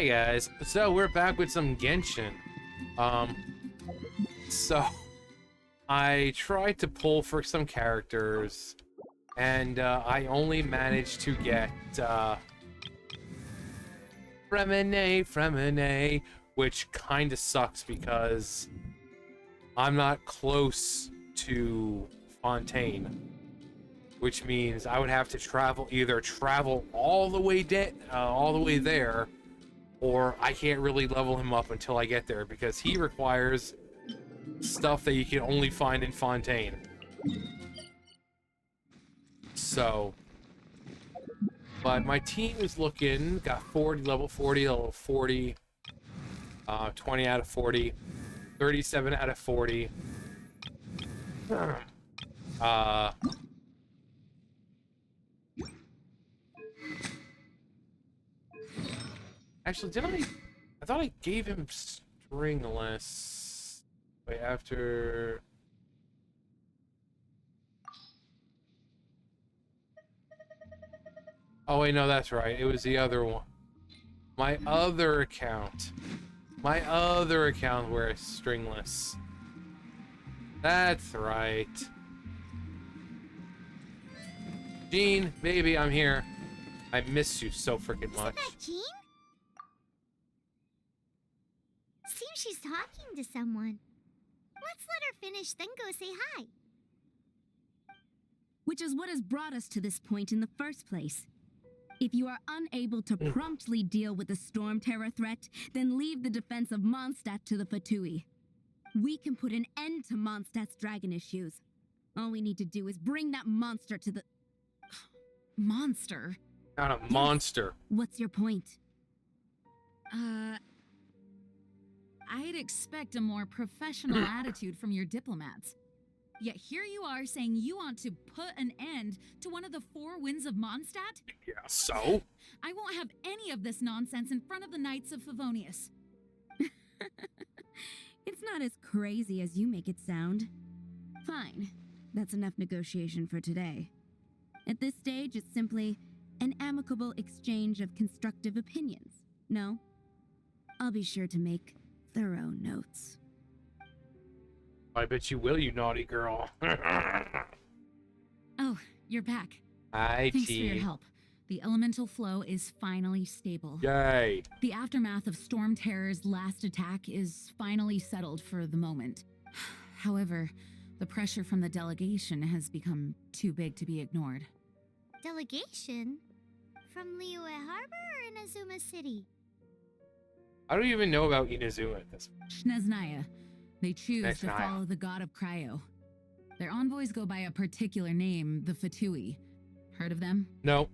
Hey guys, so we're back with some Genshin. Um, so I tried to pull for some characters, and I only managed to get Fremine, which kind of sucks because I'm not close to Fontaine, which means I would have to either travel all the way there, or I can't really level him up until I get there because he requires stuff that you can only find in Fontaine. So, but my team is looking, got 40, level 40, 20 out of 40, 37 out of 40. Actually, I thought I gave him stringless. Wait, after... Oh, wait, no, that's right. It was the other one. My other account where it's stringless. That's right. Jean, baby, I'm here. I miss you so freaking much. Isn't that Jean? Seems she's talking to someone. Let's let her finish, then go say hi. Which is what has brought us to this point in the first place. If you are unable to promptly deal with the storm terror threat, then leave the defense of Mondstadt to the Fatui. We can put an end to Mondstadt's dragon issues. All we need to do is bring that monster to the... Monster? Not a monster. What's your point? I'd expect a more professional attitude from your diplomats. Yet here you are saying you want to put an end to one of the four winds of Mondstadt? Yeah, so? I won't have any of this nonsense in front of the Knights of Favonius. It's not as crazy as you make it sound. Fine. That's enough negotiation for today. At this stage, it's simply an amicable exchange of constructive opinions. No? I'll be sure to make thorough notes. I bet you will, you naughty girl. Oh, you're back. Hi, Thanks for your team. help. The elemental flow is finally stable. Yay. The aftermath of Storm Terror's last attack is finally settled for the moment. However, the pressure from the delegation has become too big to be ignored. Delegation? From Liyue Harbor or Inazuma City? I don't even know about Inazuma at this point. Shneznaya. They choose to Shneznaya. follow the god of Cryo. Their envoys go by a particular name, the Fatui. Heard of them? No.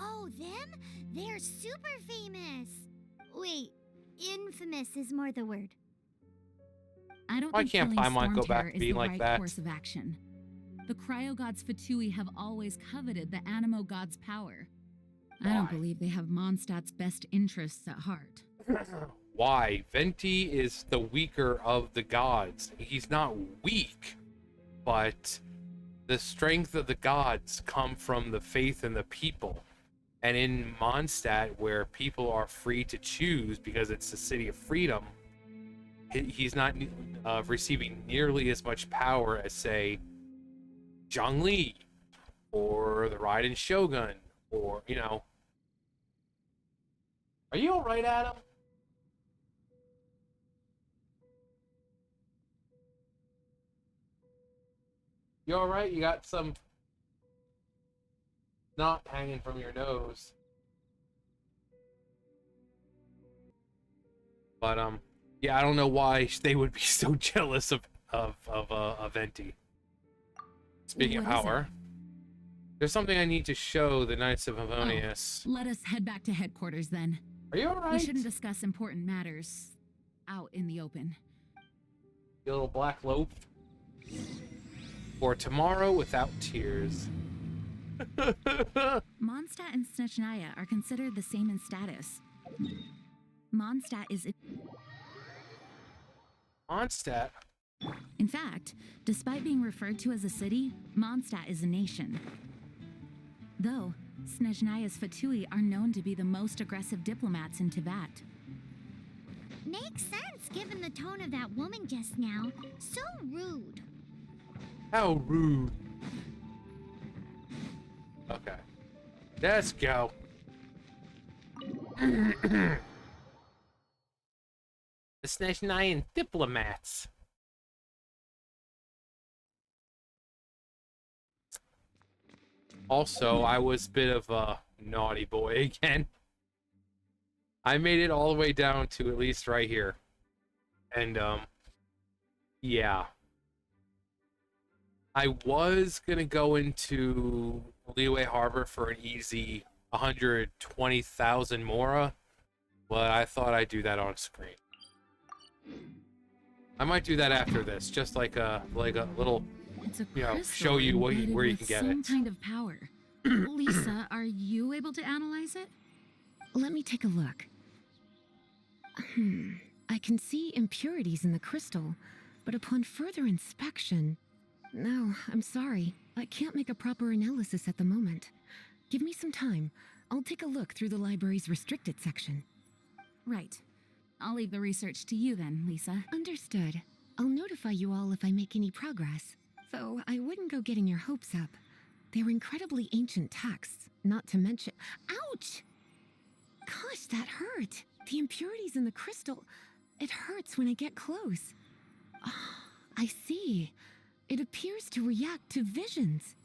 Oh, them? They're super famous. Wait, infamous is more the word. I don't Why think can't killing Paimon go Storm back Terror to is being the like right that? course of action. The Cryo gods Fatui have always coveted the Animo god's power. I Why? don't believe they have Mondstadt's best interests at heart. Why? Venti is the weaker of the gods. He's not weak, but the strength of the gods come from the faith in the people. And in Mondstadt, where people are free to choose because it's the city of freedom, he's not receiving nearly as much power as, say, Zhongli or the Raiden Shogun, or, you know. Are you alright, Adam? You alright? You got some snot hanging from your nose. But, yeah, I don't know why they would be so jealous of Venti. Speaking of What is power, there's something I need to show the Knights of Favonius. Let us head back to headquarters then. Are you alright? We shouldn't discuss important matters out in the open. You little black loaf. For tomorrow without tears. Mondstadt and Snezhnaya are considered the same in status. Mondstadt is... Mondstadt? In fact, despite being referred to as a city, Mondstadt is a nation. Though, Snezhnaya's Fatui are known to be the most aggressive diplomats in Tibet. Makes sense given the tone of that woman just now. So rude. How rude. Okay. Let's go. The Snezhnayan diplomats. Also, I was a bit of a naughty boy again. I made it all the way down to at least right here. And, yeah. I was gonna go into Leeway Harbor for an easy 120,000 Mora, but I thought I'd do that on screen. I might do that after this, just like a little, It's a you know, crystal show you where embedded you with can get some it. kind of power. Lisa, are you able to analyze it? Let me take a look. I can see impurities in the crystal, but upon further inspection... No, I'm sorry. I can't make a proper analysis at the moment. Give me some time. I'll take a look through the library's restricted section. Right. I'll leave the research to you then, Lisa. Understood. I'll notify you all if I make any progress. Though I wouldn't go getting your hopes up. They're incredibly ancient texts, not to mention... Ouch! Gosh, that hurt. The impurities in the crystal... It hurts when I get close. Oh, I see. It appears to react to visions.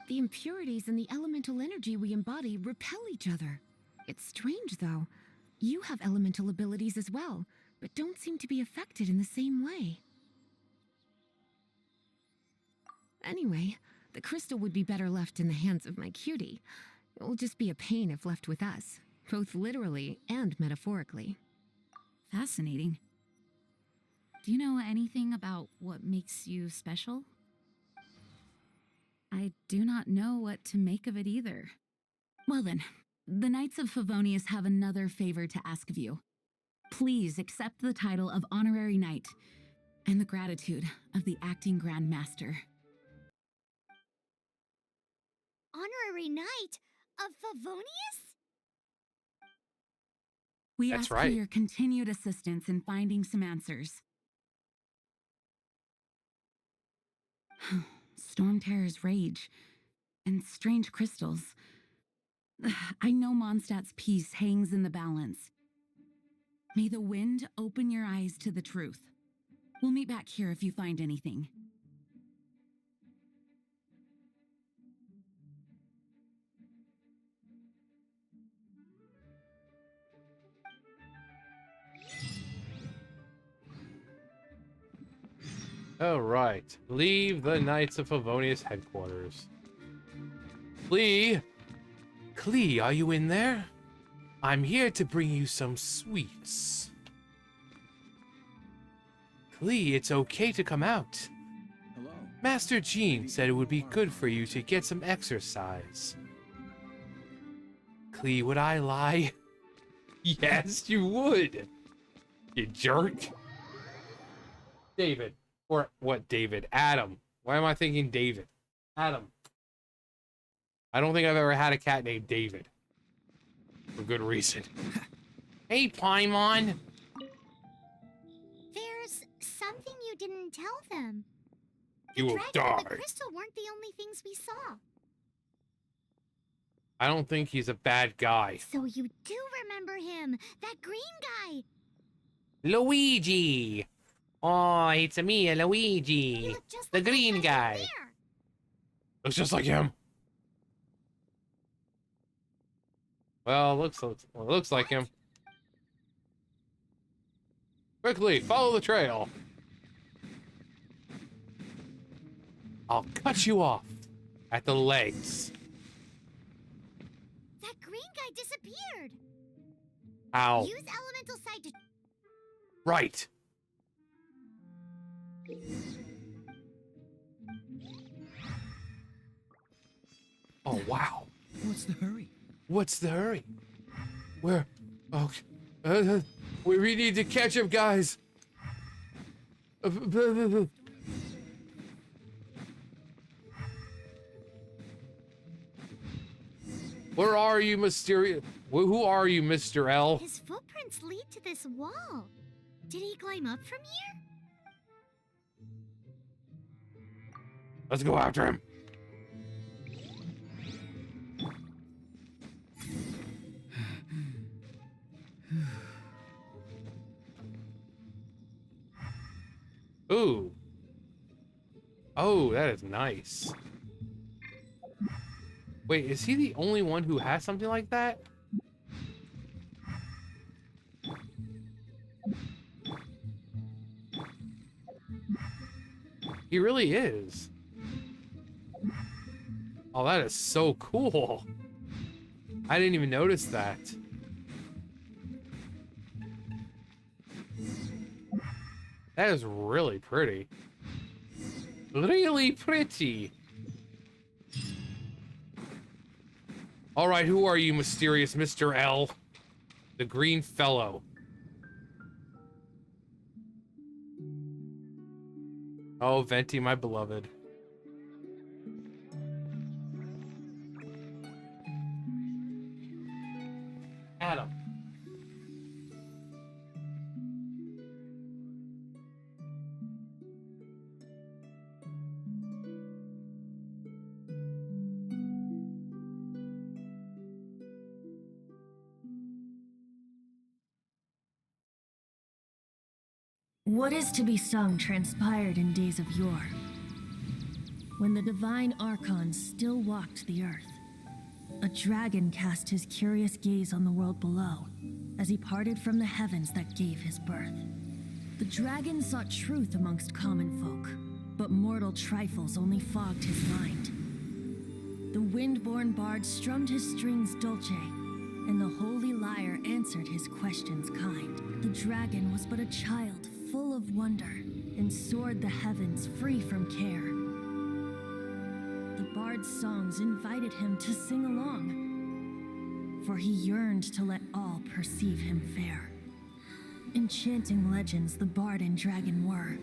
The impurities and the elemental energy we embody repel each other. It's strange, though. You have elemental abilities as well, but don't seem to be affected in the same way. Anyway, the crystal would be better left in the hands of my cutie. It will just be a pain if left with us, both literally and metaphorically. Fascinating. Do you know anything about what makes you special? I do not know what to make of it either. Well then, the Knights of Favonius have another favor to ask of you. Please accept the title of Honorary Knight and the gratitude of the Acting Grand Master. Honorary Knight of Favonius? We That's ask for right. your continued assistance in finding some answers. Storm Terror's rage and strange crystals. I know Mondstadt's peace hangs in the balance. May the wind open your eyes to the truth. We'll meet back here if you find anything. All right. Leave the Knights of Favonius headquarters. Klee, are you in there? I'm here to bring you some sweets. Klee, it's okay to come out. Hello. Master Jean said it would be good for you to get some exercise. Klee, would I lie? Yes, you would. You jerk. David. Or what, David? Adam. Why am I thinking David? Adam. I don't think I've ever had a cat named David. For good reason. Hey, Paimon. There's something you didn't tell them. You will dragon die. and the crystal weren't the only things we saw. I don't think he's a bad guy. So you do remember him, that green guy. Luigi. Oh, it's me, He Luigi. looked just The like that green guy. there. Looks just like him. Well, looks like him. Quickly, follow the trail. I'll cut you off at the legs. That green guy disappeared. Ow. Use elemental sight to... Right. Oh, wow. What's the hurry? What's the hurry? Where? Oh, we need to catch him, guys. Where are you, mysterious? Who are you, Mr. L? His footprints lead to this wall. Did he climb up from here? Let's go after him. Ooh. Oh, that is nice. Wait, is he the only one who has something like that? He really is. Oh, that is so cool. I didn't even notice that. That is really pretty. Really pretty. All right, who are you, mysterious Mr. L? The Green Fellow. Oh, Venti, my beloved. Adam. What is to be sung transpired in days of yore, when the divine Archon still walked the earth. A dragon cast his curious gaze on the world below, as he parted from the heavens that gave his birth. The dragon sought truth amongst common folk, but mortal trifles only fogged his mind. The wind-born bard strummed his strings dulce, and the holy lyre answered his questions kind. The dragon was but a child full of wonder, and soared the heavens free from care. The bard's songs invited him to sing along, for he yearned to let all perceive him fair. Enchanting legends the bard and dragon were,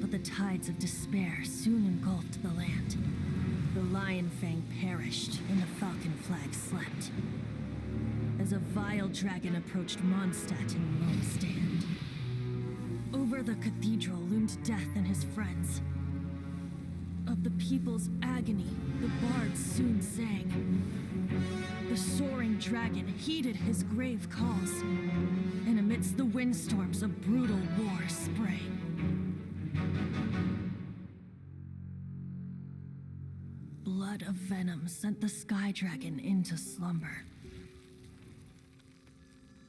but the tides of despair soon engulfed the land. The lion fang perished, and the falcon flag slept, as a vile dragon approached Mondstadt in lone stand. Over the cathedral loomed death and his friends. Of the people's agony, the bard soon sang. The soaring dragon heeded his grave calls, and amidst the windstorms a brutal war sprang. Blood of venom sent the sky dragon into slumber,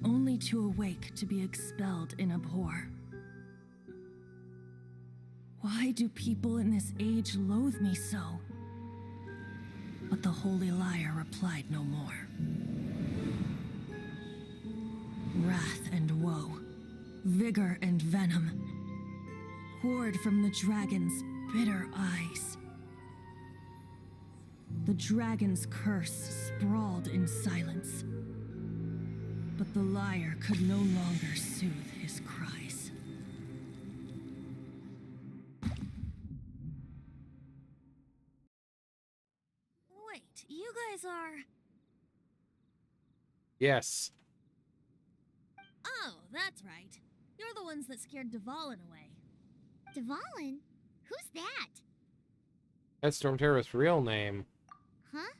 only to awake to be expelled in abhor. Why do people in this age loathe me so? But the holy lyre replied no more. Wrath and woe, vigor and venom, poured from the dragon's bitter eyes. The dragon's curse sprawled in silence, but the lyre could no longer soothe his cries. Wait, you guys are... Yes. Oh, that's right. You're the ones that scared Dvalin away. Dvalin? Who's that? That's Stormterra's real name. Huh?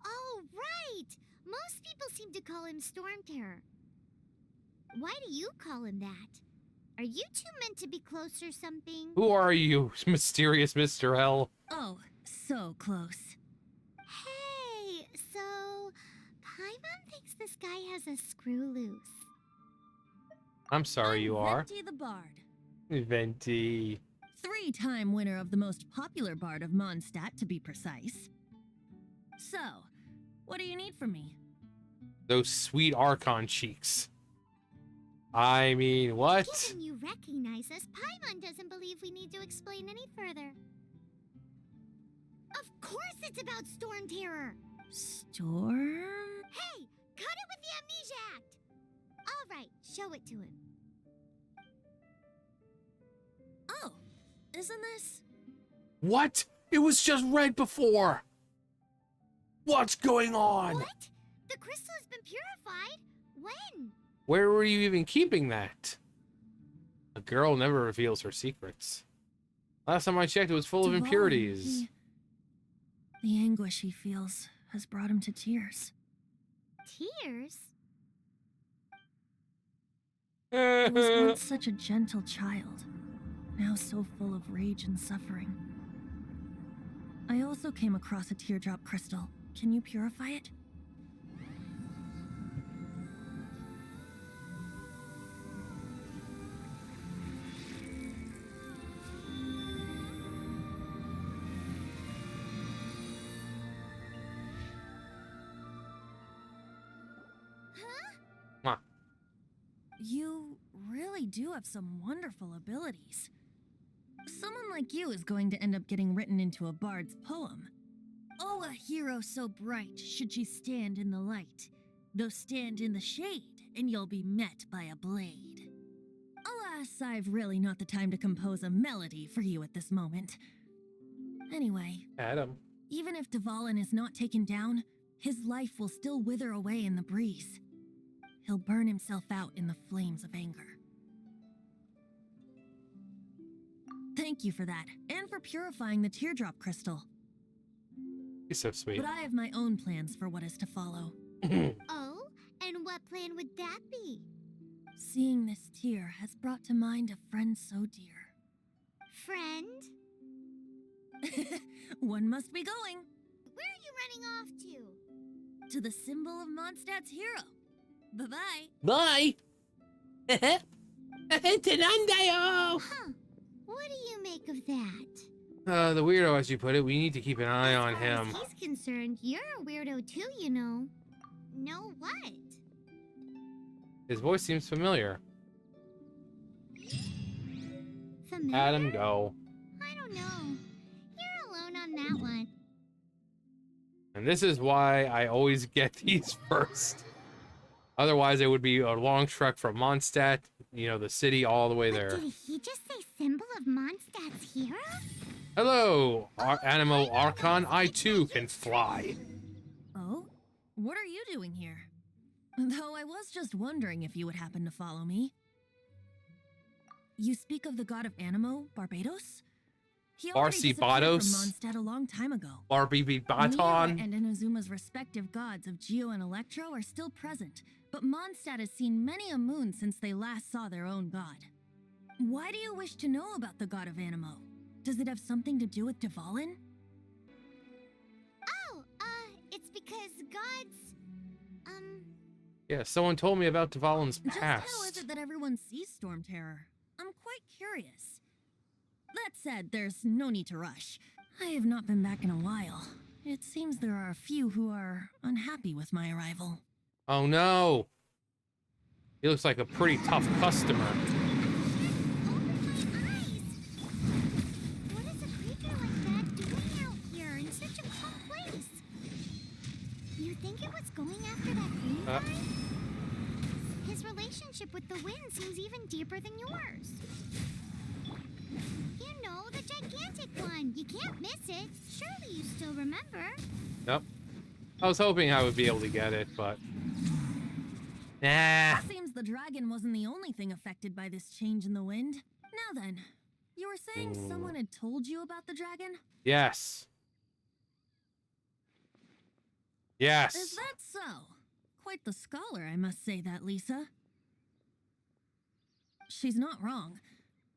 Oh, right! Most people seem to call him Stormterror. Why do you call him that? Are you two meant to be close or something? Who are you, mysterious Mr. L? Oh, so close. Hey, so... Paimon thinks this guy has a screw loose. I'm sorry, you are. Venti the Bard. Venti. 3-time winner of the most popular bard of Mondstadt, to be precise. So, what do you need from me? Those sweet Archon cheeks. I mean, what? Given you recognize us, Paimon doesn't believe we need to explain any further. Of course it's about Stormterror! Storm? Hey, cut it with the Amnesia Act! All right, show it to him. Oh, isn't this? What? It was just red before. What's going on? What? The crystal has been purified? When? Where were you even keeping that? A girl never reveals her secrets. Last time I checked, it was full of Duvall, impurities. The anguish he feels has brought him to tears. Tears? He was once such a gentle child, now so full of rage and suffering. I also came across a teardrop crystal. Can you purify it? Huh. You really do have some wonderful abilities. Someone like you is going to end up getting written into a bard's poem. Oh, a hero so bright should she stand in the light, though stand in the shade, and you'll be met by a blade. Alas, I've really not the time to compose a melody for you at this moment. Anyway, Adam. even if Duvallin is not taken down, his life will still wither away in the breeze. He'll burn himself out in the flames of anger. Thank you for that, and for purifying the teardrop crystal. He's so sweet. But I have my own plans for what is to follow. Oh, and what plan would that be? Seeing this tear has brought to mind a friend so dear. Friend? One must be going Where are you running off to? to the symbol of Mondstadt's hero. Bye-bye. Bye. Tenandayo. Huh. What do you make of that? The weirdo, as you put it. We need to keep an eye on As far him. as he's concerned, you're a weirdo too, you know. Know what? His voice seems familiar. Familiar? Adam, go. I don't know. You're alone on that one. And this is why I always get these first. Otherwise, it would be a long trek from Mondstadt, you know, the city, all the way But there. did he just say symbol of Mondstadt's hero? Hello, Animo Archon. I too can fly. Oh? What are you doing here? Though I was just wondering if you would happen to follow me. You speak of the god of Animo, Barbados? He already disappeared from Barcibados? Mondstadt a long time ago. Barbie Mira Baton. and Inazuma's respective gods of Geo and Electro are still present, but Mondstadt has seen many a moon since they last saw their own god. Why do you wish to know about the god of Animo? Does it have something to do with Duvallin? Oh, it's because gods, Yeah, someone told me about Dvalin's Just how is past. it that everyone sees Storm Terror? I'm quite curious. That said, there's no need to rush. I have not been back in a while. It seems there are a few who are unhappy with my arrival. Oh no. He looks like a pretty tough customer. open my eyes. What is a creature like that doing out here in such a calm place? You think it was going after that green guy? His relationship with the wind seems even deeper than yours. You know, the gigantic one. You can't miss it. Surely you still remember. Yep. I was hoping I would be able to get it, but... Nah. Seems the dragon wasn't the only thing affected by this change in the wind. Now then, you were saying someone had told you about the dragon? Yes. Yes. Is that so? Quite the scholar, I must say that, Lisa. She's not wrong.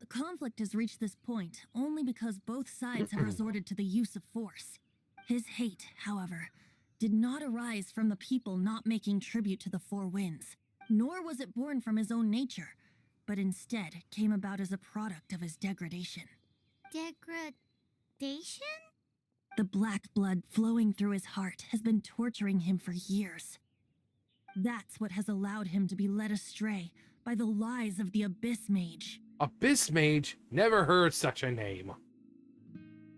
The conflict has reached this point only because both sides have resorted to the use of force. His hate, however, did not arise from the people not making tribute to the Four Winds, nor was it born from his own nature, but instead came about as a product of his degradation. Degradation? The black blood flowing through his heart has been torturing him for years. That's what has allowed him to be led astray by the lies of the Abyss Mage. Abyss Mage? Never heard such a name.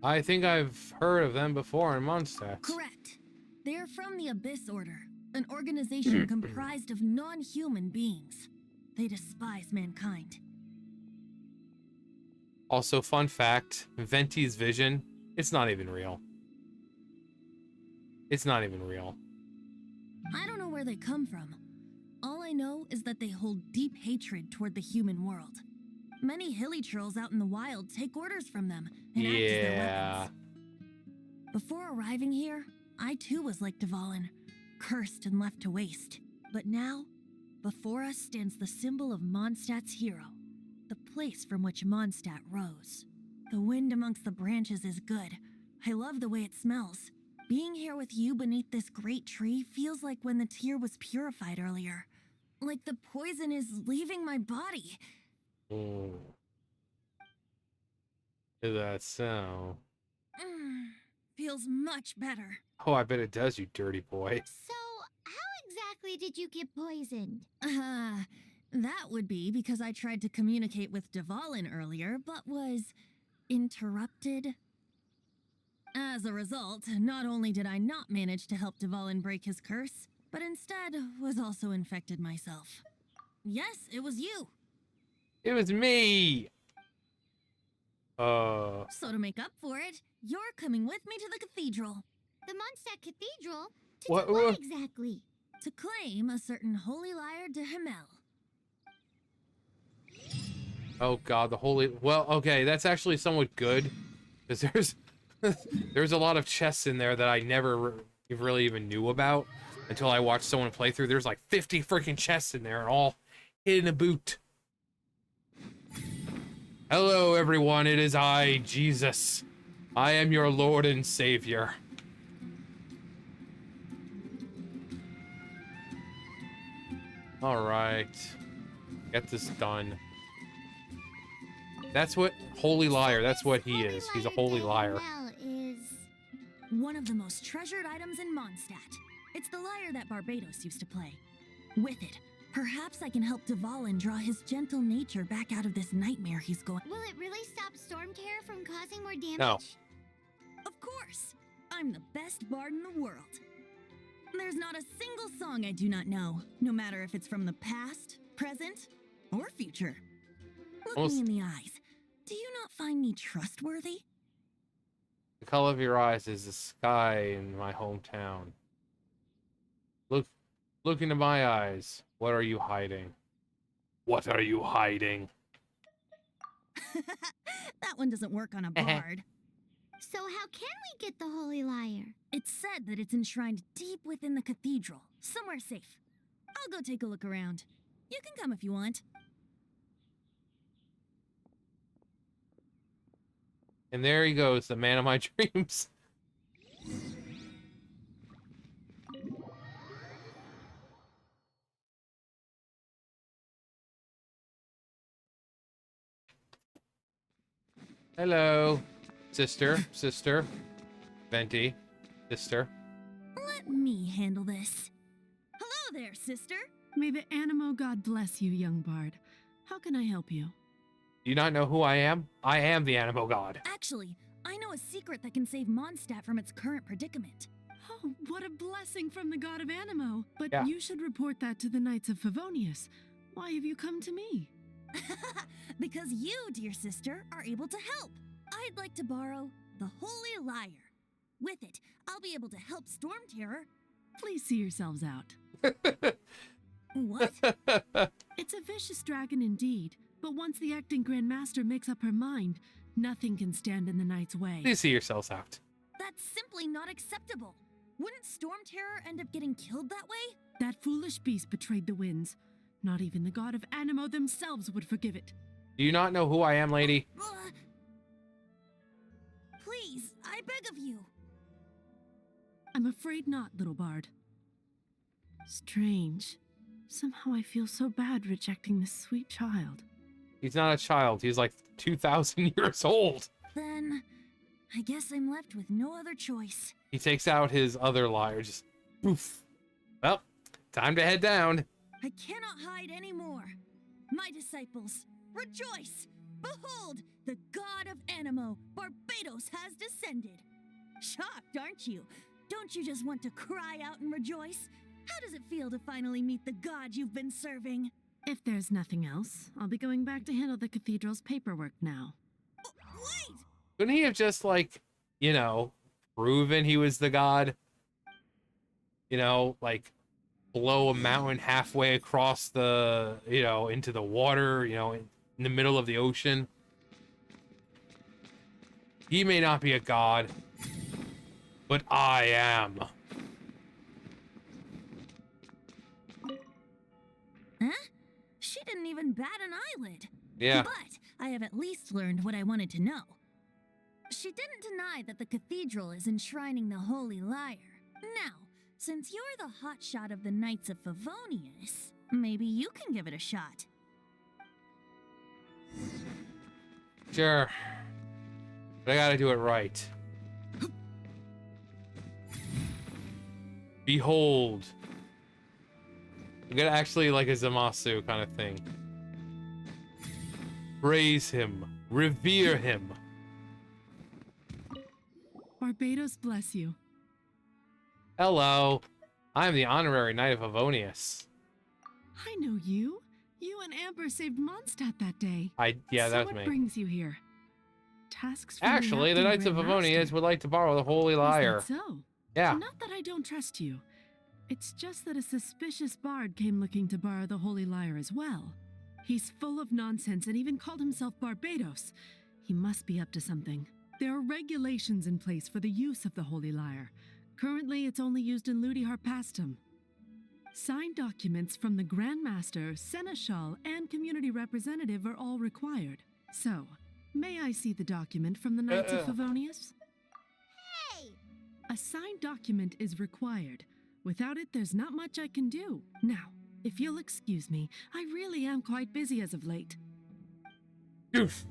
I think I've heard of them before in Mondstadt. Correct. They are from the Abyss Order, an organization comprised of non-human beings. They despise mankind. Also, fun fact, Venti's vision, it's not even real. It's not even real. I don't know where they come from. All I know is that they hold deep hatred toward the human world. Many hilly trolls out in the wild take orders from them and act as their weapons. Before arriving here, I too was like Dvalin, cursed and left to waste. But now, before us stands the symbol of Mondstadt's hero, the place from which Mondstadt rose. The wind amongst the branches is good. I love the way it smells. Being here with you beneath this great tree feels like when the tear was purified earlier. Like the poison is leaving my body. Is that so? Feels much better. Oh, I bet it does, you dirty boy. So, how exactly did you get poisoned? That would be because I tried to communicate with Dvalin earlier, but was interrupted. As a result, not only did I not manage to help Dvalin break his curse, but instead was also infected myself. Yes, it was you. It was me! So to make up for it, you're coming with me to the cathedral. The Mondstadt Cathedral? To What- do what what? exactly? To claim a certain holy lyre de Himmel. Oh god, the holy... Well, okay, that's actually somewhat good. Because there's... there's a lot of chests in there that I never really even knew about until I watched someone play through. There's like 50 freaking chests in there, and all hid in a boot. Hello, everyone. It is I, Jesus. I am your Lord and Savior. All right. Get this done. That's what holy liar. That's what he is. He's a holy liar. Well, is One of the most treasured items in Mondstadt. It's the lyre that Barbados used to play. With it, perhaps I can help Dvalin draw his gentle nature back out of this nightmare he's going. will it really stop Storm Terror from causing more damage? No. Of course! I'm the best bard in the world. There's not a single song I do not know, no matter if it's from the past, present, or future. Look me in the eyes. Do you not find me trustworthy? The color of your eyes is the sky in my hometown. Look into my eyes. What are you hiding? What are you hiding? That one doesn't work on a bard. So how can we get the holy lyre? It's said that it's enshrined deep within the cathedral, somewhere safe. I'll go take a look around. You can come if you want. And there he goes, the man of my dreams. Hello, sister, Venti, sister. Let me handle this. Hello there, sister. May the Animo God bless you, young bard. How can I help you? Do you not know who I am? I am the Animo God. Actually, I know a secret that can save Mondstadt from its current predicament. Oh, what a blessing from the god of Animo. But Yeah. you should report that to the Knights of Favonius. Why have you come to me? Because you, dear sister, are able to help. I'd like to borrow the Holy Lyre. With it, I'll be able to help Storm Terror. Please see yourselves out. What? It's a vicious dragon indeed, but once the acting Grand Master makes up her mind, nothing can stand in the knight's way. Please see yourselves out. That's simply not acceptable. Wouldn't Storm Terror end up getting killed that way? That foolish beast betrayed the winds. Not even the god of Animo themselves would forgive it. Do you not know who I am, lady? Please, I beg of you. I'm afraid not, little bard. Strange. Somehow I feel so bad rejecting this sweet child. He's not a child. He's like 2,000 years old. Then, I guess I'm left with no other choice. He takes out his other lyre, just poof. Well, time to head down. I cannot hide anymore. My disciples, rejoice! Behold, the god of Animo, Barbados, has descended. Shocked, aren't you? Don't you just want to cry out and rejoice? How does it feel to finally meet the god you've been serving? If there's nothing else, I'll be going back to handle the cathedral's paperwork now. Wait! Couldn't he have just, like, you know, proven he was the god? you know, like blow a mountain halfway across the, you know, into the water, you know, in the middle of the ocean. He may not be a god, but I am. Huh? She didn't even bat an eyelid. Yeah. But I have at least learned what I wanted to know. She didn't deny that the cathedral is enshrining the Holy Lyre. Now, since you're the hotshot of the Knights of Favonius, maybe you can give it a shot. Sure. But I gotta do it right. Behold. I'm gonna actually like a Zamasu kind of thing. Praise him. Revere him. Barbados bless you. Hello. I'm the honorary knight of Favonius. I know you. You and Amber saved Mondstadt that day. Yeah, So that was what me. brings you here? Tasks for Actually, the Knights of Favonius would like to borrow the Holy Lyre. Is that so? Yeah. Not that I don't trust you. It's just that a suspicious bard came looking to borrow the Holy Lyre as well. He's full of nonsense and even called himself Barbados. He must be up to something. There are regulations in place for the use of the Holy Lyre. Currently, it's only used in Ludi Harpastum. Signed documents from the Grand Master, Seneschal, and Community Representative are all required. So, may I see the document from the Knights of Favonius? Hey! A signed document is required. Without it, there's not much I can do. Now, if you'll excuse me, I really am quite busy as of late. Oof.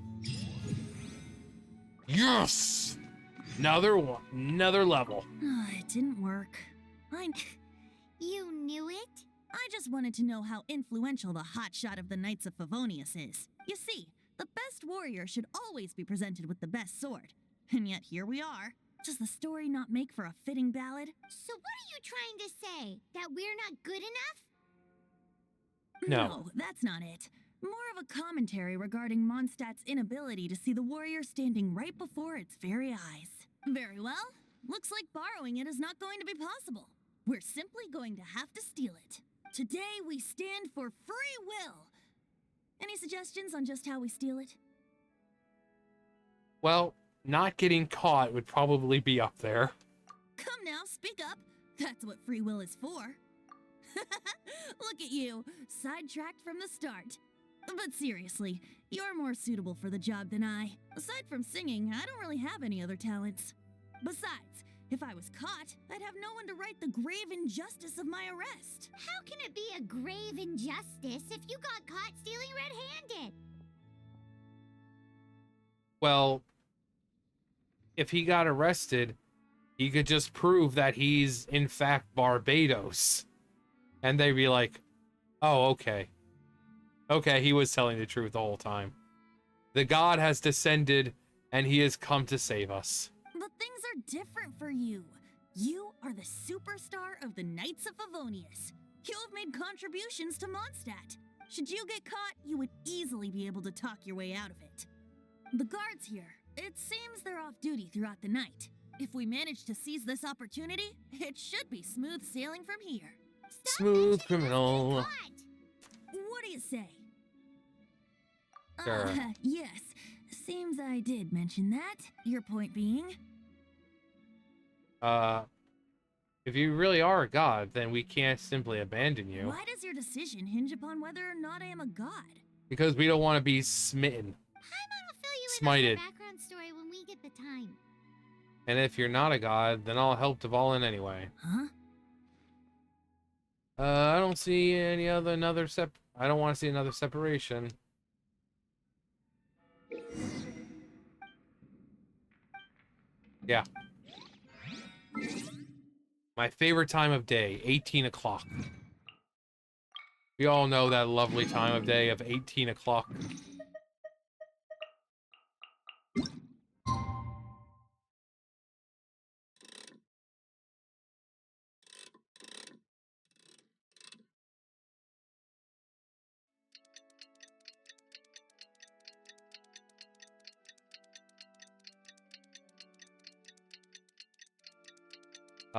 Yes! Another one. Another level. It didn't work. You knew it? I just wanted to know how influential the hotshot of the Knights of Favonius is. You see, the best warrior should always be presented with the best sword. And yet here we are. Does the story not make for a fitting ballad? So what are you trying to say? That we're not good enough? No. That's not it. More of a commentary regarding Mondstadt's inability to see the warrior standing right before its very eyes. Very well. Looks like borrowing it is not going to be possible. We're simply going to have to steal it. Today we stand for free will. Any suggestions on just how we steal it? Well, not getting caught would probably be up there. Come now, speak up. That's what free will is for. Look at you, sidetracked from the start. But seriously, you're more suitable for the job than I. Aside from singing, I don't really have any other talents. Besides, if I was caught, I'd have no one to right the grave injustice of my arrest. How can it be a grave injustice if you got caught stealing red-handed? Well, if he got arrested, he could just prove that he's in fact Barbados. And they'd be like, oh, okay. Okay, he was telling the truth the whole time. The god has descended, and he has come to save us. But things are different for you. You are the superstar of the Knights of Favonius. You have made contributions to Mondstadt. Should you get caught, you would easily be able to talk your way out of it. The guards here, it seems they're off duty throughout the night. If we manage to seize this opportunity, it should be smooth sailing from here. Smooth criminal. What do you say? Sure. Yes. Seems I did mention that. Your point being? If you really are a god, then we can't simply abandon you. Why does your decision hinge upon whether or not I am a god? Because we don't want to be smitten. I'll fill you Smited. in on the background story when we get the time. And if you're not a god, then I'll help Dvalin anyway. Huh? I don't see any other I don't want to see another separation. Yeah. My favorite time of day, 18 o'clock. We all know that lovely time of day of 18 o'clock.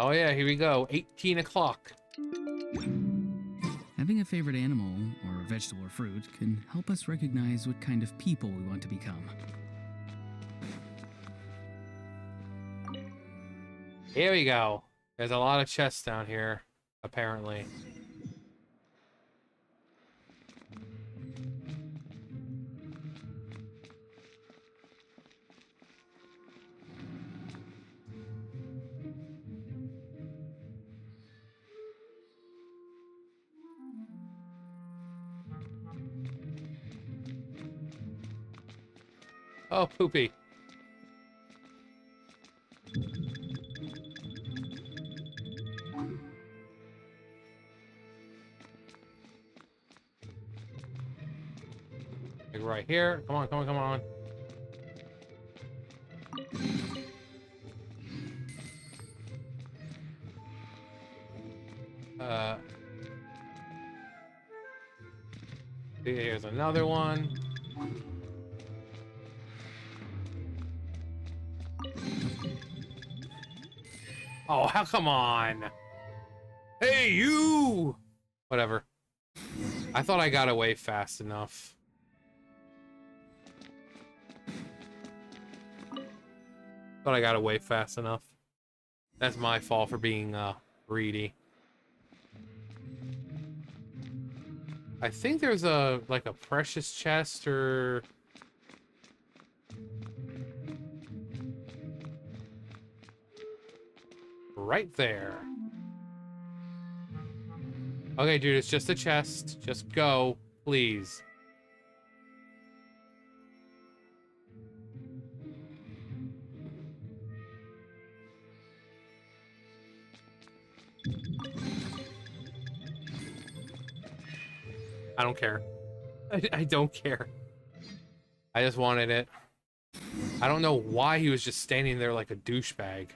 Oh yeah, here we go. 18 o'clock. Having a favorite animal, or vegetable or fruit, can help us recognize what kind of people we want to become. Here we go. There's a lot of chests down here, apparently. Oh, poopy. Like right here. Come on, come on, come on. Here's another one. Oh, how come on? Hey, you! Whatever. I thought I got away fast enough. Thought I got away fast enough. That's my fault for being greedy. I think there's a like a precious chest or right there. Okay, dude, it's just a chest. Just go, please. I don't care. I don't care. I just wanted it. I don't know why he was just standing there like a douchebag.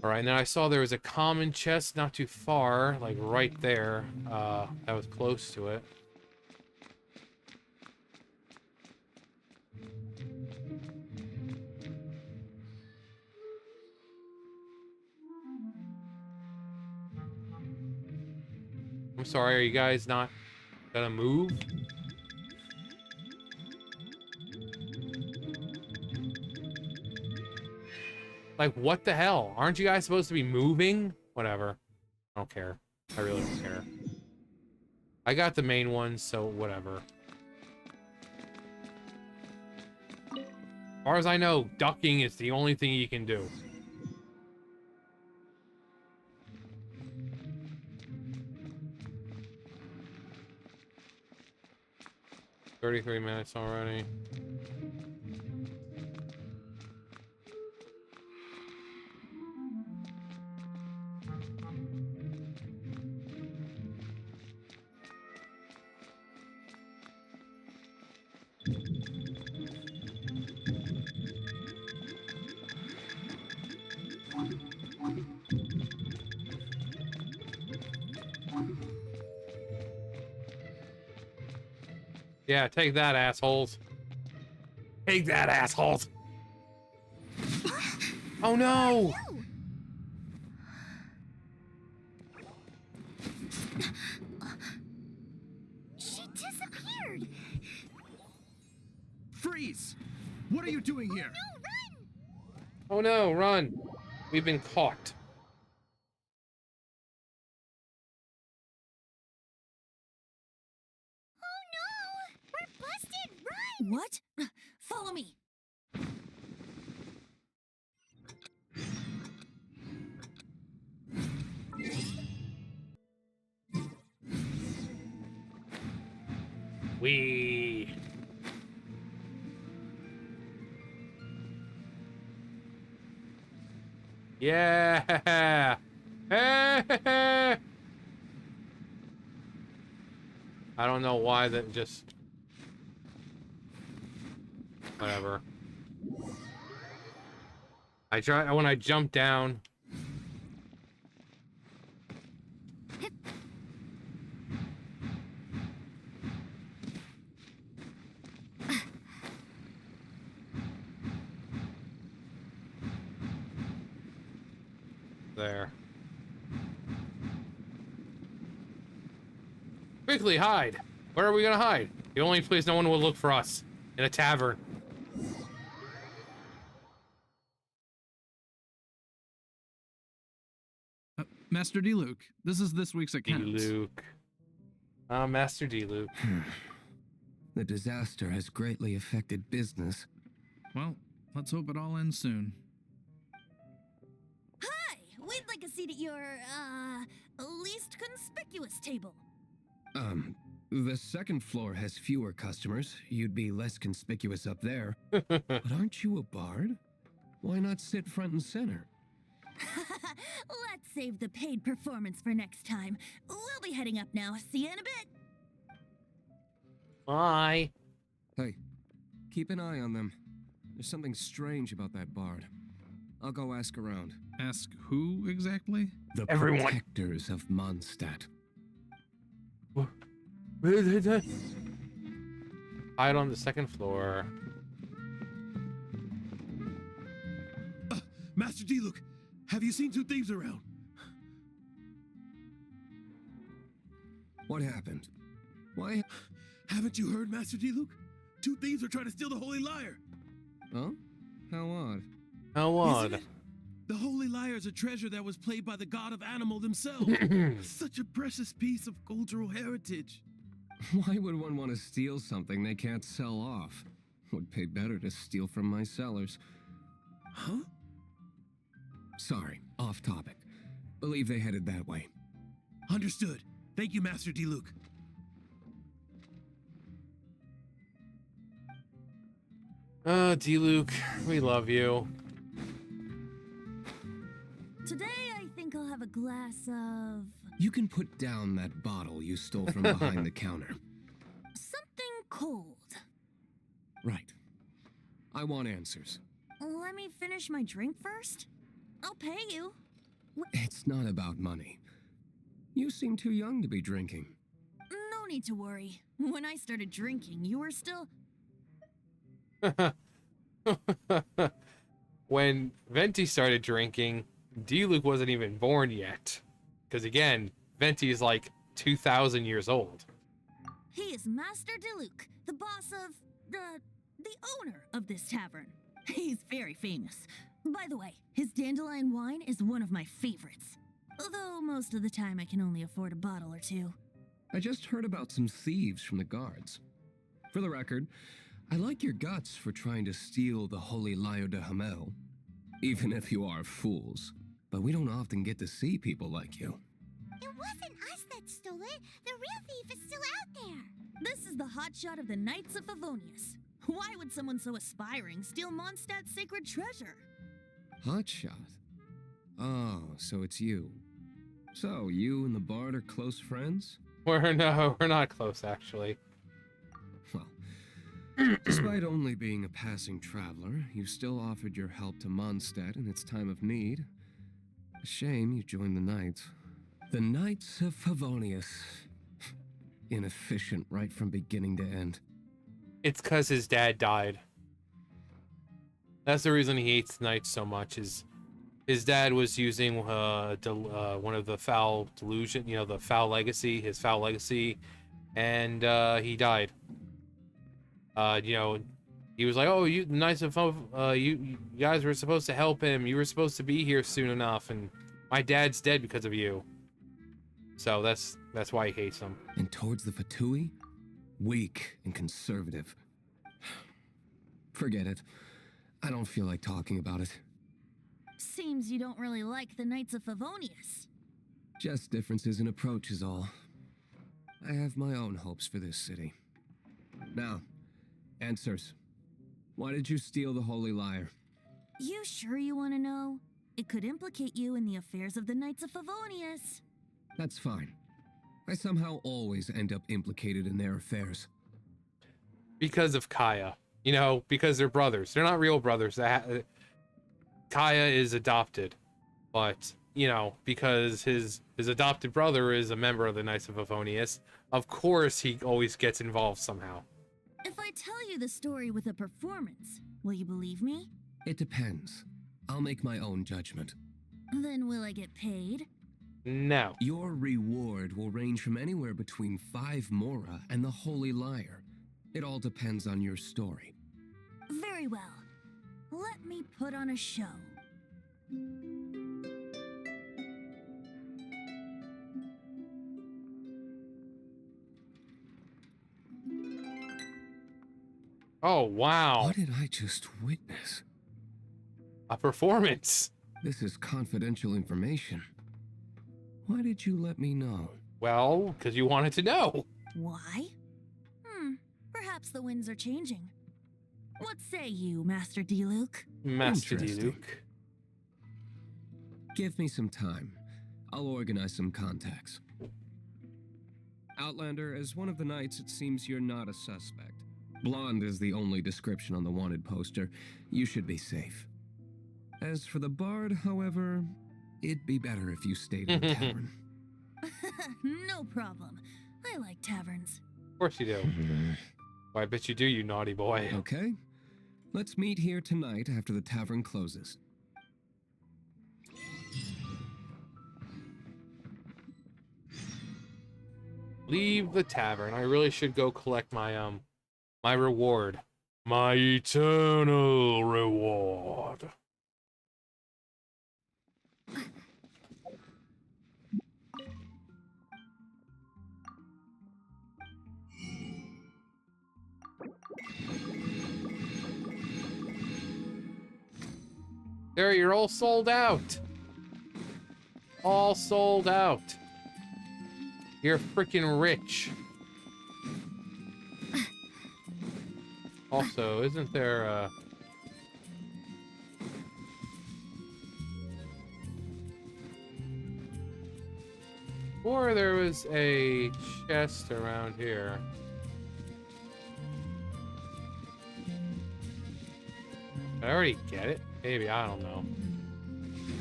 Alright, and then I saw there was a common chest not too far, like right there. That was close to it. I'm sorry, are you guys not gonna move? Like, what the hell? Aren't you guys supposed to be moving? Whatever. I don't care. I really don't care. I got the main one, so whatever. As far as I know, ducking is the only thing you can do. "33 minutes already." Yeah, take that, assholes. Take that, assholes. Oh no! She disappeared. Freeze! What are you doing here? No, run! Oh no, run! We've been caught. Oh no! We're busted! Run! What? Follow me. Wee. Yeah. I don't know why that just. Whatever. I try when I jump down. there. Quickly, hide! Where are we gonna hide? The only place no one will look for us. In a tavern. Master D-Luke, this is this week's account. D-Luke. Master D-Luke. The disaster has greatly affected business. Well, let's hope it all ends soon. Hi! We'd like a seat at your, least conspicuous table. The second floor has fewer customers. You'd be less conspicuous up there. But aren't you a bard? Why not sit front and center? Let's save the paid performance for next time. We'll be heading up now. See you in a bit. Bye. Hey, keep an eye on them. There's something strange about that bard. I'll go ask around. Ask who exactly? The Everyone. protectors of Mondstadt. Hide on the second floor. Master D-Luke, have you seen two thieves around? What happened? Why? Haven't you heard, Master D-Luke? Two thieves are trying to steal the Holy Lyre. Huh? How odd. How Isn't odd. it? The Holy Lyre is a treasure that was played by the god of animal themselves. Such a precious piece of cultural heritage. Why would one want to steal something they can't sell off? Would pay better to steal from my sellers. Huh? Sorry, off topic. Believe they headed that way. Understood. Thank you, Master D-Luke. D-Luke, we love you. Today, I think I'll have a glass of... You can put down that bottle you stole from behind the counter. something cold. Right. I want answers. Let me finish my drink first. I'll pay you. It's not about money. You seem too young to be drinking. No need to worry. When I started drinking, you were still... When Venti started drinking, D-Luke wasn't even born yet. Because again, Venti is like 2,000 years old. He is Master DeLuke, the boss of... the owner of this tavern. He's very famous. By the way, his dandelion wine is one of my favorites. Although most of the time I can only afford a bottle or two. I just heard about some thieves from the guards. For the record, I like your guts for trying to steal the Holy Lyre de Hamel. Even if you are fools. But we don't often get to see people like you. It wasn't us that stole it. The real thief is still out there. This is the hotshot of the Knights of Favonius. Why would someone so aspiring steal Mondstadt's sacred treasure? Hotshot? Oh, so it's you. So, you and the bard are close friends? We're not close, actually. Well, despite only being a passing traveler, you still offered your help to Mondstadt in its time of need. A shame you joined the Knights. The Knights of Favonius. Inefficient right from beginning to end. It's because his dad died. That's the reason he hates Knights so much, is his dad was using one of the foul delusion, the foul legacy, his foul legacy, and he died. He was like, "Oh, you Knights of you guys were supposed to help him. You were supposed to be here soon enough, and my dad's dead because of you." So that's why he hates them. And towards the Fatui? Weak and conservative. Forget it. I don't feel like talking about it. Seems you don't really like the Knights of Favonius. Just differences in approach is all. I have my own hopes for this city. Now, answers. Why did you steal the Holy Lyre? You sure you want to know? It could implicate you in the affairs of the Knights of Favonius. That's fine. I somehow always end up implicated in their affairs. Because of Kaya. Because they're brothers. They're not real brothers. Kaya is adopted. But, because his adopted brother is a member of the Knights of Favonius, of course he always gets involved somehow. If I tell you the story with a performance, will you believe me? It depends. I'll make my own judgment. Then will I get paid? No. Your reward will range from anywhere between 5 Mora and the Holy Liar. It all depends on your story. Very well. Let me put on a show. Oh, wow. What did I just witness? A performance. This is confidential information. Why did you let me know? Well, because you wanted to know. Why? Perhaps the winds are changing. What say you, Master D-Luke? Master Interesting. Diluc. Give me some time. I'll organize some contacts. Outlander, as one of the knights, it seems you're not a suspect. Blonde is the only description on the wanted poster. You should be safe. As for the bard, however, it'd be better if you stayed in the tavern. No problem. I like taverns. Of course you do. Why, I bet you do, you naughty boy. Okay. Let's meet here tonight after the tavern closes. Leave the tavern. I really should go collect my my reward. My eternal reward. There, you're all sold out. All sold out. You're freaking rich. Also, isn't there a... Or there was a chest around here. Did I already get it? Maybe, I don't know.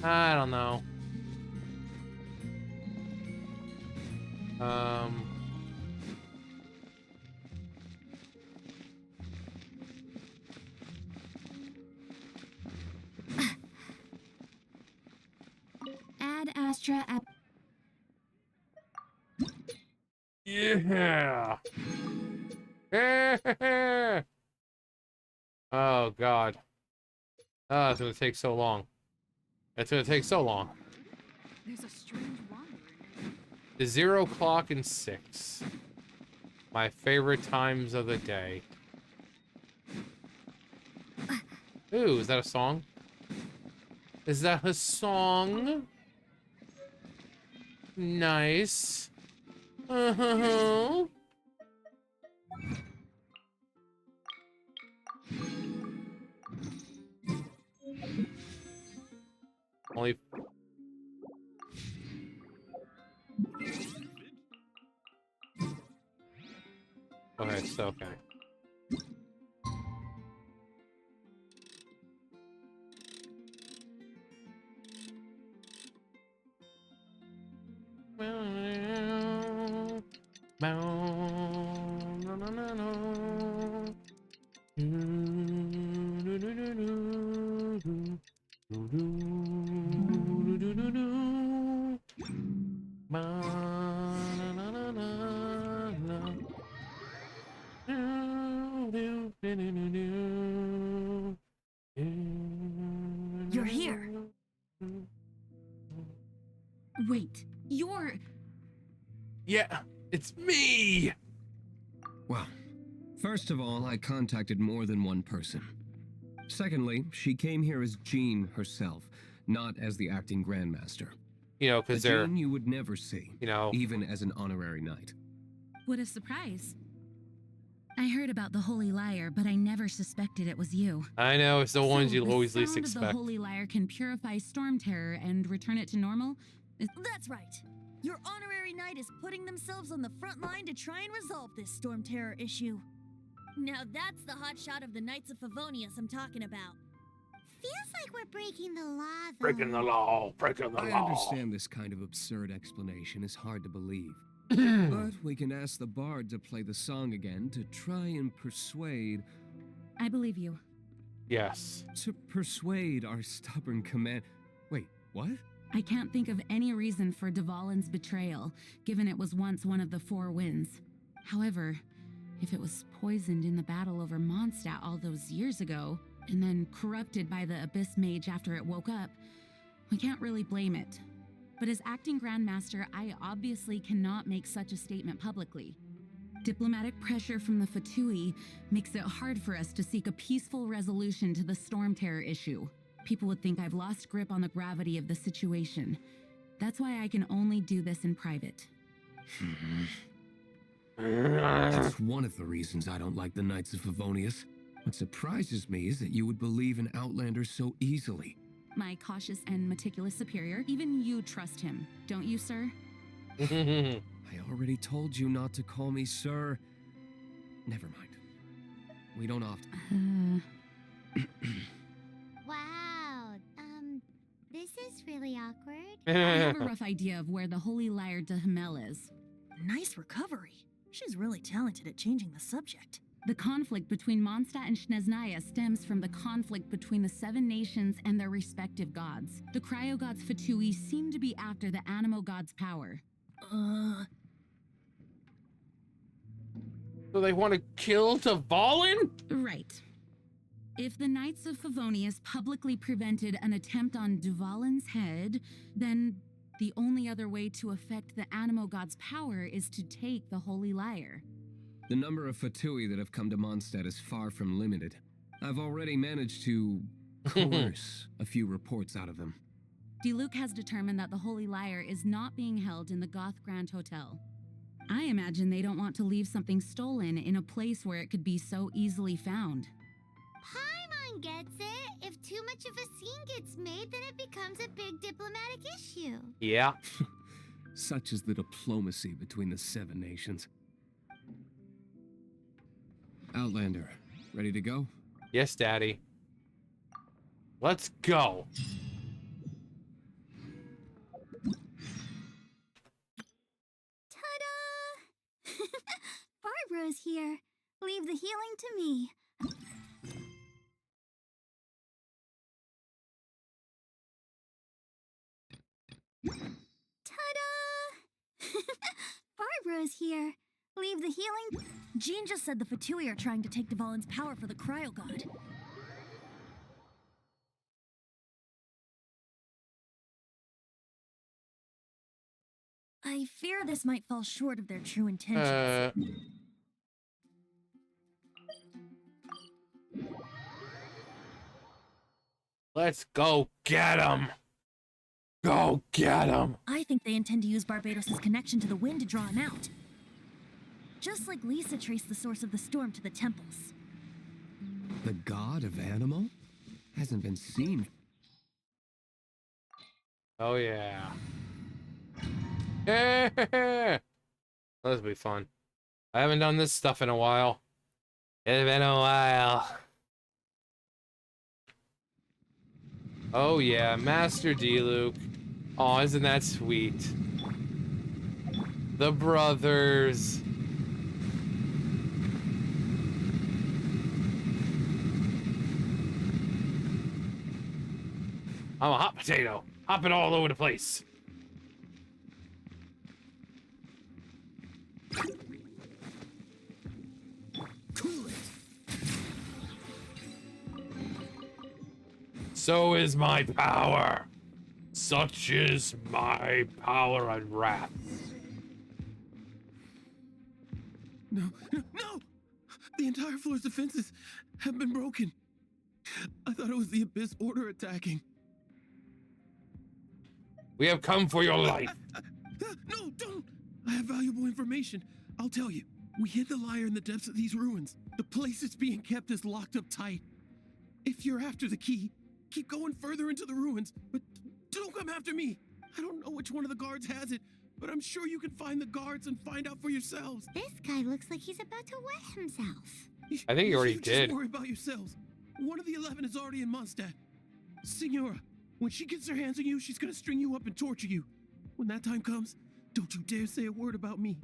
I don't know. Ad Astra app. Yeah. Oh God. Oh, it's gonna take so long. It's gonna take so long. There's a strange wandering. The 0 o'clock and 6. My favorite times of the day. Ooh, is that a song? Is that a song? Nice. Uh-huh. Only... Okay, so okay. You're here. Wait, you're... Yeah, it's me! Well, first of all, I contacted more than one person. Secondly, she came here as Jean herself, not as the acting Grandmaster. You know, A because they're, Jean you would never see, you know, even as an honorary knight. What a surprise. I heard about the Holy Liar, but I never suspected it was you. I know, it's the ones So you'll the always least sound of expect. The Holy Liar can purify storm terror and return it to normal? That's right. Your honorary knight is putting themselves on the front line to try and resolve this storm terror issue. Now that's the hotshot of the Knights of Favonius I'm talking about. Feels like we're breaking the law, though. Breaking the law, breaking the I law. understand this kind of absurd explanation is hard to believe. But we can ask the bard to play the song again to try and persuade... I believe you. Yes. To persuade our stubborn command... Wait, what? I can't think of any reason for Dvalin's betrayal, given it was once one of the Four Winds. However, if it was poisoned in the battle over Mondstadt all those years ago, and then corrupted by the Abyss Mage after it woke up, we can't really blame it. But as acting Grandmaster, I obviously cannot make such a statement publicly. Diplomatic pressure from the Fatui makes it hard for us to seek a peaceful resolution to the Storm Terror issue. People would think I've lost grip on the gravity of the situation. That's why I can only do this in private. That's one of the reasons I don't like the Knights of Favonius. What surprises me is that you would believe in Outlanders so easily. My cautious and meticulous superior, even you trust him, don't you, sir? I already told you not to call me sir. Never mind. We don't often. Wow, this is really awkward. I have a rough idea of where the Holy Liar de Hamel is. Nice recovery. She's really talented at changing the subject. The conflict between Mondstadt and Snezhnaya stems from the conflict between the Seven Nations and their respective gods. The Cryo-gods Fatui seem to be after the Animo god's power. So they want to kill Dvalin? Right. If the Knights of Favonius publicly prevented an attempt on Dvalin's head, then the only other way to affect the Animo god's power is to take the Holy Liar. The number of Fatui that have come to Mondstadt is far from limited. I've already managed to coerce a few reports out of them. Diluc has determined that the Holy Liar is not being held in the Goth Grand Hotel. I imagine they don't want to leave something stolen in a place where it could be so easily found. Paimon gets it. If too much of a scene gets made, then it becomes a big diplomatic issue. Yeah. Such is the diplomacy between the Seven Nations. Outlander, ready to go? Yes, Daddy. Let's go. Ta-da! Barbara's here. Leave the healing to me. Ta-da! Barbara's here. Leave the healing. Jean just said the Fatui are trying to take Dvalin's power for the Cryo God. I fear this might fall short of their true intentions. Let's go get him. Go get him. I think they intend to use Barbados' connection to the wind to draw him out. Just like Lisa traced the source of the storm to the temples. The god of Animo? Hasn't been seen. Oh, yeah. That'll be fun. I haven't done this stuff in a while. It's been a while. Oh, yeah. Master Diluc. Oh, isn't that sweet? The brothers. I'm a hot potato, hopping all over the place. Cool it. So is my power. Such is my power and wrath. No, no, no! The entire floor's defenses have been broken. I thought it was the Abyss Order attacking. We have come for your life. No, don't! I have valuable information. I'll tell you. We hid the liar in the depths of these ruins. The place it's being kept is locked up tight. If you're after the key, keep going further into the ruins, but don't come after me. I don't know which one of the guards has it, but I'm sure you can find the guards and find out for yourselves. This guy looks like he's about to wet himself. I think he already You did. Just worry about yourselves. One of the 11 is already in Mondstadt. Signora, when she gets her hands on you, she's gonna string you up and torture you. When that time comes, don't you dare say a word about me.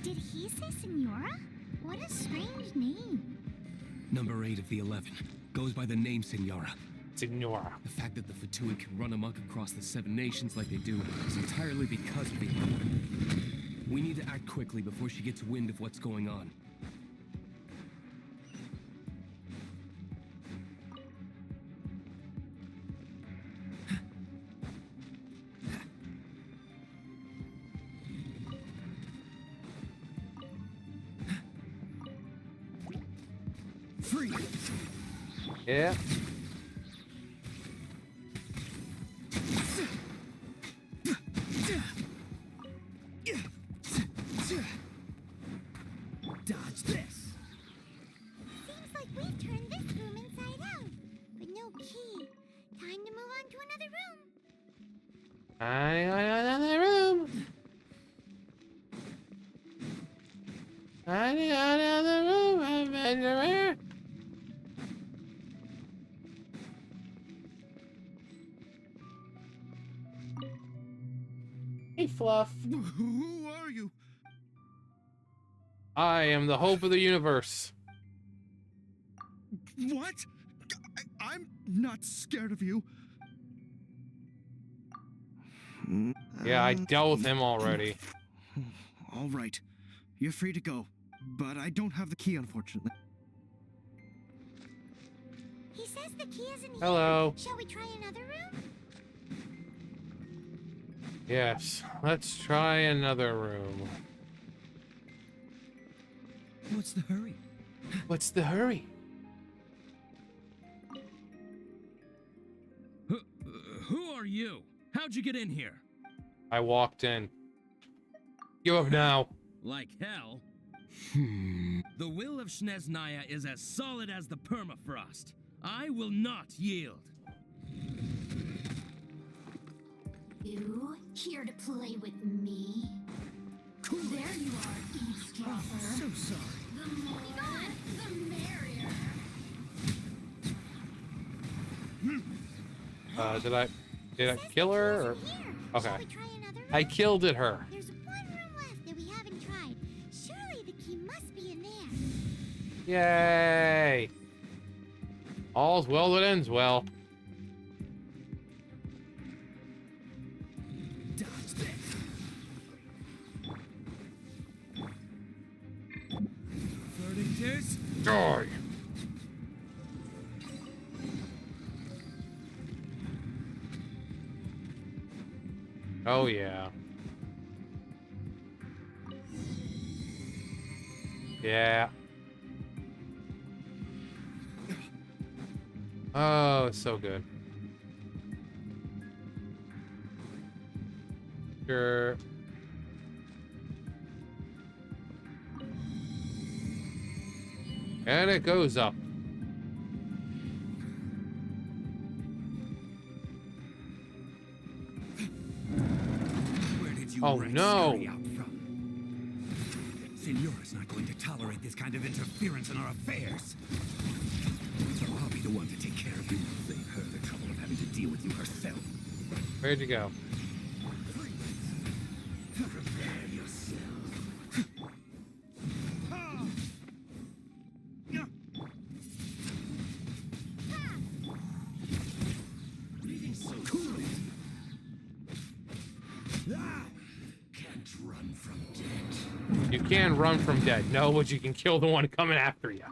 Did he say Senora? What a strange name. Number 8 of the 11. Goes by the name Senora. Signora. The fact that the Fatui can run amok across the 7 nations like they do is entirely because of the Archon. We need to act quickly before she gets wind of what's going on. Free! Yeah. Dodge this! Seems like we've turned this room inside out, but no key. Time to move on to another room. I got another room. I got another room. Adventurer. Hey, Fluff. Who are you? I am the hope of the universe. What? I'm not scared of you. Yeah, I dealt with him already. All right. You're free to go. But I don't have the key, unfortunately. He says the key isn't here. Hello. Shall we try another room? Yes, let's try another room. What's the hurry? What's the hurry? Who are you? How'd you get in here? I walked in. Give up now. Like hell? The will of Snezhnaya is as solid as the permafrost. I will not yield. You here to play with me? There you are, eavesdropper. So sorry. The more the merrier. Did I kill her or? Okay. Shall we try another room? I killed it her. There's one room left that we haven't tried. Surely the key must be in there. Yay! All's well that ends well. Dodge this. Flirting tears? Die! Oh yeah. Yeah. Oh, so good. Sure. And it goes up. Where did you Oh, write no. scurry out from? Senora's not going to tolerate this kind of interference in our affairs. So I'll be the one to take care of you. Save her the trouble of having to deal with you herself. Where'd you go? Prepare yourself. Breathing so coolly. Can't run from death. You can run from dead. No, but you can kill the one coming after you.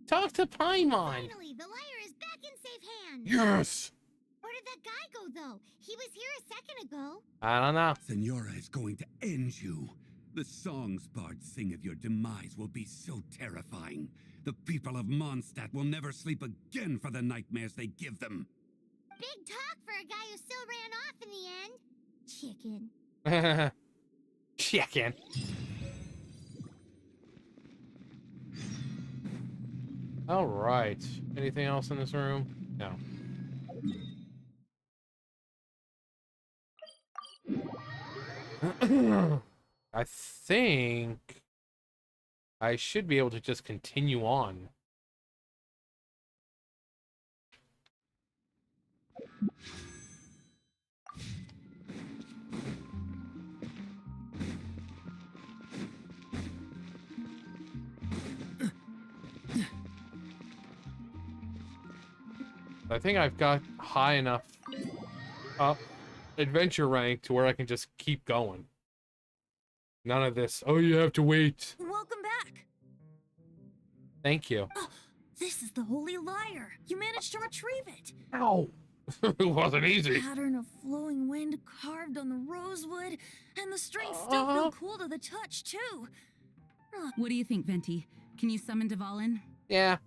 Talk to Paimon. Finally, the lyre is back in safe hands. Yes. Where did that guy go, though? He was here a second ago. I don't know. Senora is going to end you. The songs bards sing of your demise will be so terrifying. The people of Mondstadt will never sleep again for the nightmares they give them. Big talk for a guy who still ran off in the end. Chicken. Chicken. All right. Anything else in this room? No. I think I should be able to just continue on. I think I've got high enough up adventure rank to where I can just keep going. None of this, oh, you have to wait. Welcome back. Thank you. Oh, this is the Holy Lyre. You managed to retrieve it. Ow. It wasn't easy. Pattern of flowing wind carved on the rosewood, and the strings still feel cool to the touch, too. What do you think, Venti? Can you summon Dvalin? Yeah.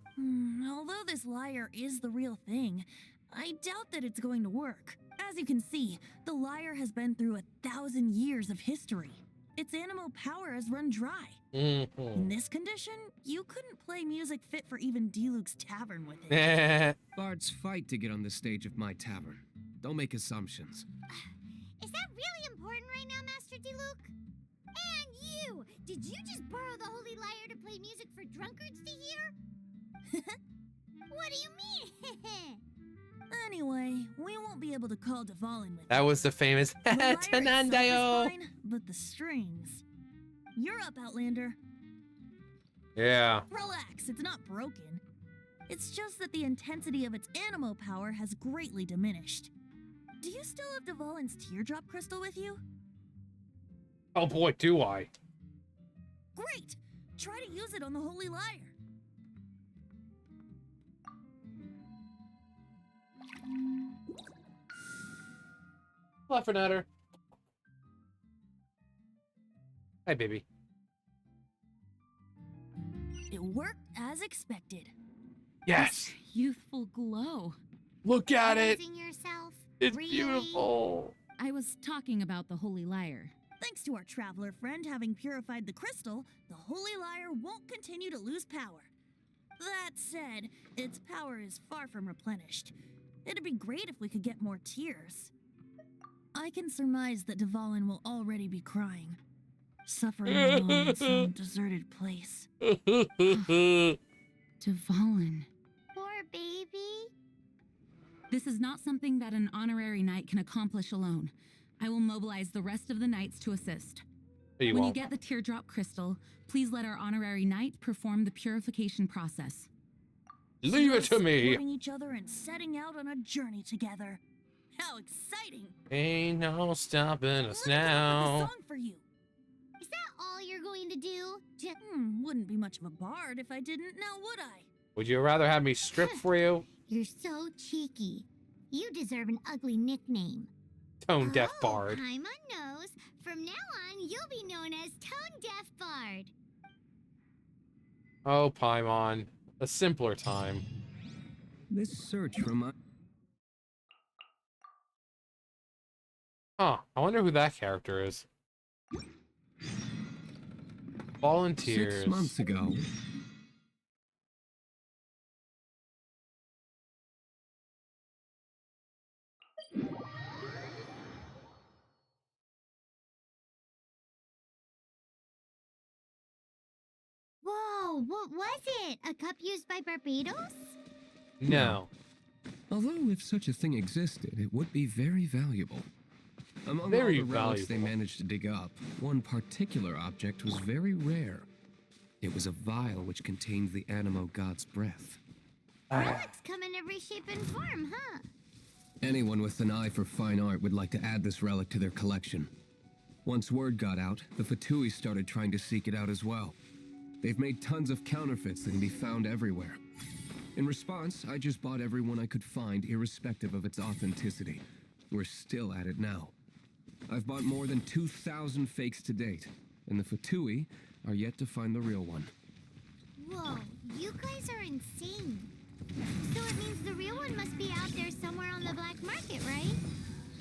Although this lyre is the real thing, I doubt that it's going to work. As you can see, the lyre has been through 1,000 years of history. Its animal power has run dry. In this condition, you couldn't play music fit for even D-Luke's tavern with it. Bards fight to get on the stage of my tavern. Don't make assumptions. Is that really important right now, Master D-Luke? And you! Did you just borrow the Holy Lyre to play music for drunkards to hear? What do you mean? Anyway, we won't be able to call Dvalin with That was the famous the lyre itself is Tanandayo. fine, but the strings. You're up, Outlander. Yeah. Relax, it's not broken. It's just that the intensity of its animo power has greatly diminished. Do you still have Dvalin's teardrop crystal with you? Oh boy, do I. Great! Try to use it on the Holy Lyre. Laughing at her. Hi, baby. It worked as expected. Yes. Youthful glow. Look at it. Praising yourself? It's Really? beautiful. I was talking about the Holy Lyre. Thanks to our traveler friend having purified the crystal, the Holy Lyre won't continue to lose power. That said, its power is far from replenished. It'd be great if we could get more tears. I can surmise that Dvalin will already be crying, suffering alone in some deserted place. Dvalin. Poor baby. This is not something that an honorary knight can accomplish alone. I will mobilize the rest of the knights to assist. You When won't. you get the teardrop crystal, please let our honorary knight perform the purification process. Leave it to me. Supporting each other and setting out on a journey together. How exciting! Ain't no stopping us Let me come up with a now. song for you. Is that all you're going to do? Wouldn't be much of a bard if I didn't, now would I? Would you rather have me strip for you? You're so cheeky. You deserve an ugly nickname. Tone deaf bard. Paimon knows. From now on, you'll be known as Tone Deaf Bard. Oh, Paimon. A simpler time. This search reminds... Huh. I wonder who that character is. Volunteers. 6 months ago, Whoa, what was it? A cup used by Barbados? No. although if such a thing existed, it would be very valuable. Among Very all the relics they valuable. managed to dig up, one particular object was very rare. It was a vial which contained the Animo god's breath. Relics come in every shape and form, huh? Anyone with an eye for fine art would like to add this relic to their collection. Once word got out, the Fatui started trying to seek it out as well. They've made tons of counterfeits that can be found everywhere. In response, I just bought every one I could find, irrespective of its authenticity. We're still at it now. I've bought more than 2,000 fakes to date, and the Fatui are yet to find the real one. Whoa, you guys are insane. So it means the real one must be out there somewhere on the black market, right?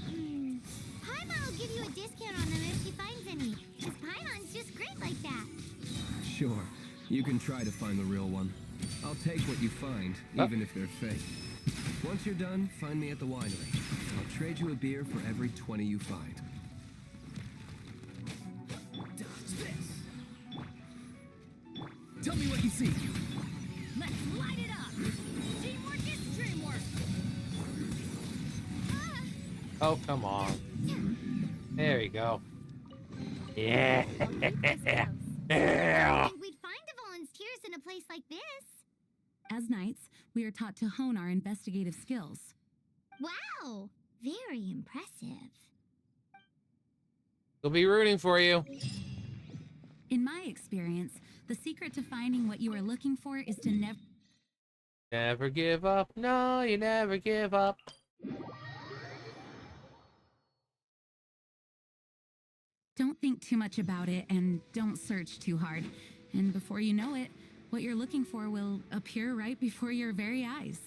Paimon will give you a discount on them if she finds any, because Paimon's just great like that. Sure, you can try to find the real one. I'll take what you find, even if they're fake. Once you're done, find me at the winery. I'll trade you a beer for every 20 you find. Dodge this. Tell me what you see. Let's light it up! Teamwork is dreamwork! Oh, come on. There we go. Yeah. I Yeah. think we'd find Dvalin's tears in a place like this. As knights, we are taught to hone our investigative skills. Wow, very impressive. We'll be rooting for you. In my experience, the secret to finding what you are looking for is to Never give up. No, you never give up. Don't think too much about it and don't search too hard. And before you know it, what you're looking for will appear right before your very eyes.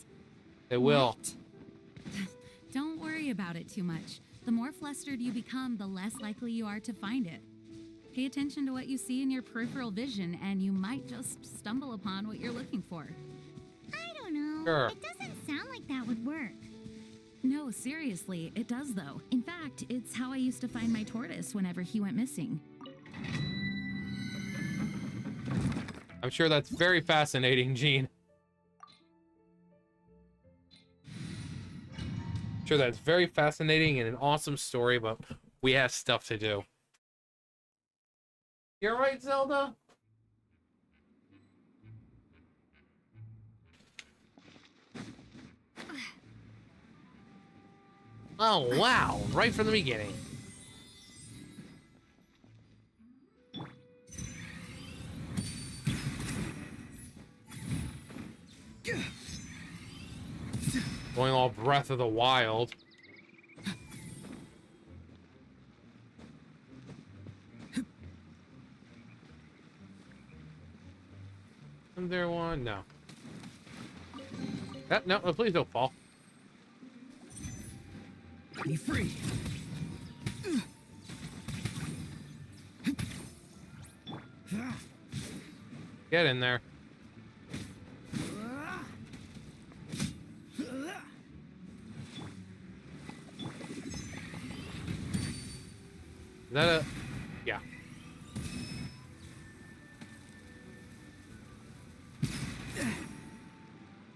It will. Don't worry about it too much. The more flustered you become, the less likely you are to find it. Pay attention to what you see in your peripheral vision, and you might just stumble upon what you're looking for. I don't know. Sure. It doesn't sound like that would work. No, seriously, it does though. In fact, it's how I used to find my tortoise whenever he went missing. I'm sure that's very fascinating, Gene. Sure, that's very fascinating and an awesome story, but we have stuff to do. You're right, Zelda? Oh, wow. Right from the beginning. Going all Breath of the Wild. Is there one? No. No, please don't fall. Be free. Get in there. Is that a... Yeah.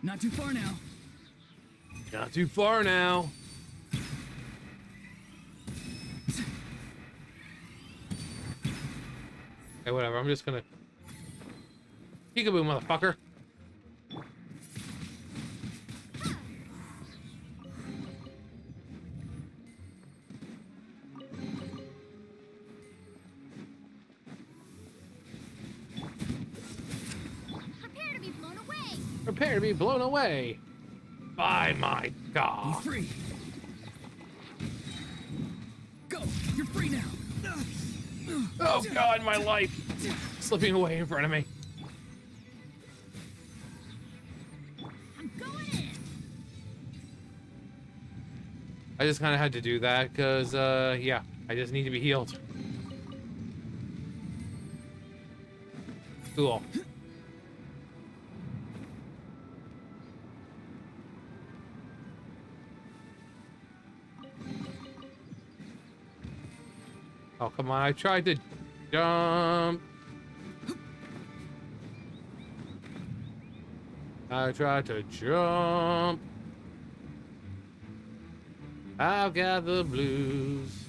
Not too far now. Not too far now. Okay, whatever. I'm just gonna... Peekaboo, motherfucker. Prepare to be blown away. Prepare to be blown away by my Be god. free. Go. You're free now. Oh god, my life slipping away in front of me. I'm going in. I just kind of had to do that because, yeah, I just need to be healed. Cool. Oh, come on. I tried to jump. I tried to jump. I've got the blues.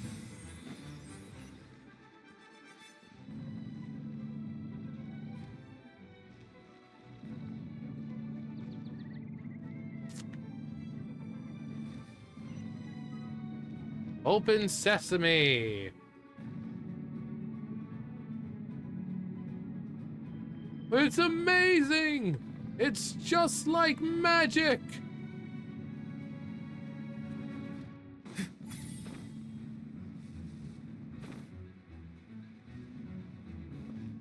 Open sesame. It's amazing! It's just like magic!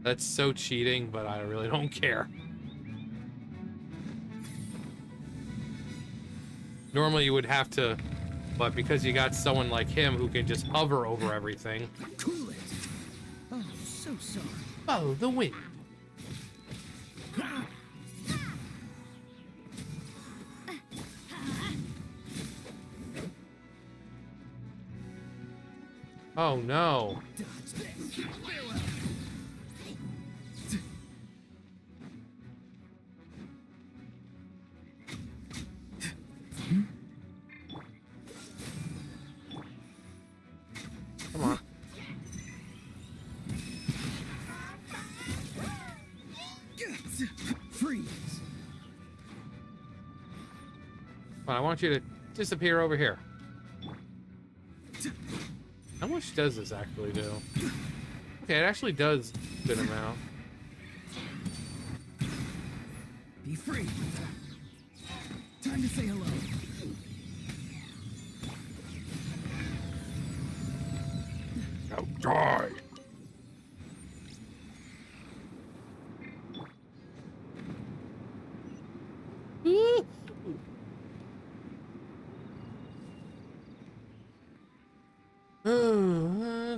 That's so cheating, but I really don't care. Normally you would have to, but because you got someone like him who can just hover over everything. Cool it. Oh, so sorry. Follow the wind. Oh no. Come on. Freeze. I want you to disappear over here. How much does this actually do? Okay, it actually does a good amount. Be free. Time to say hello. Now die!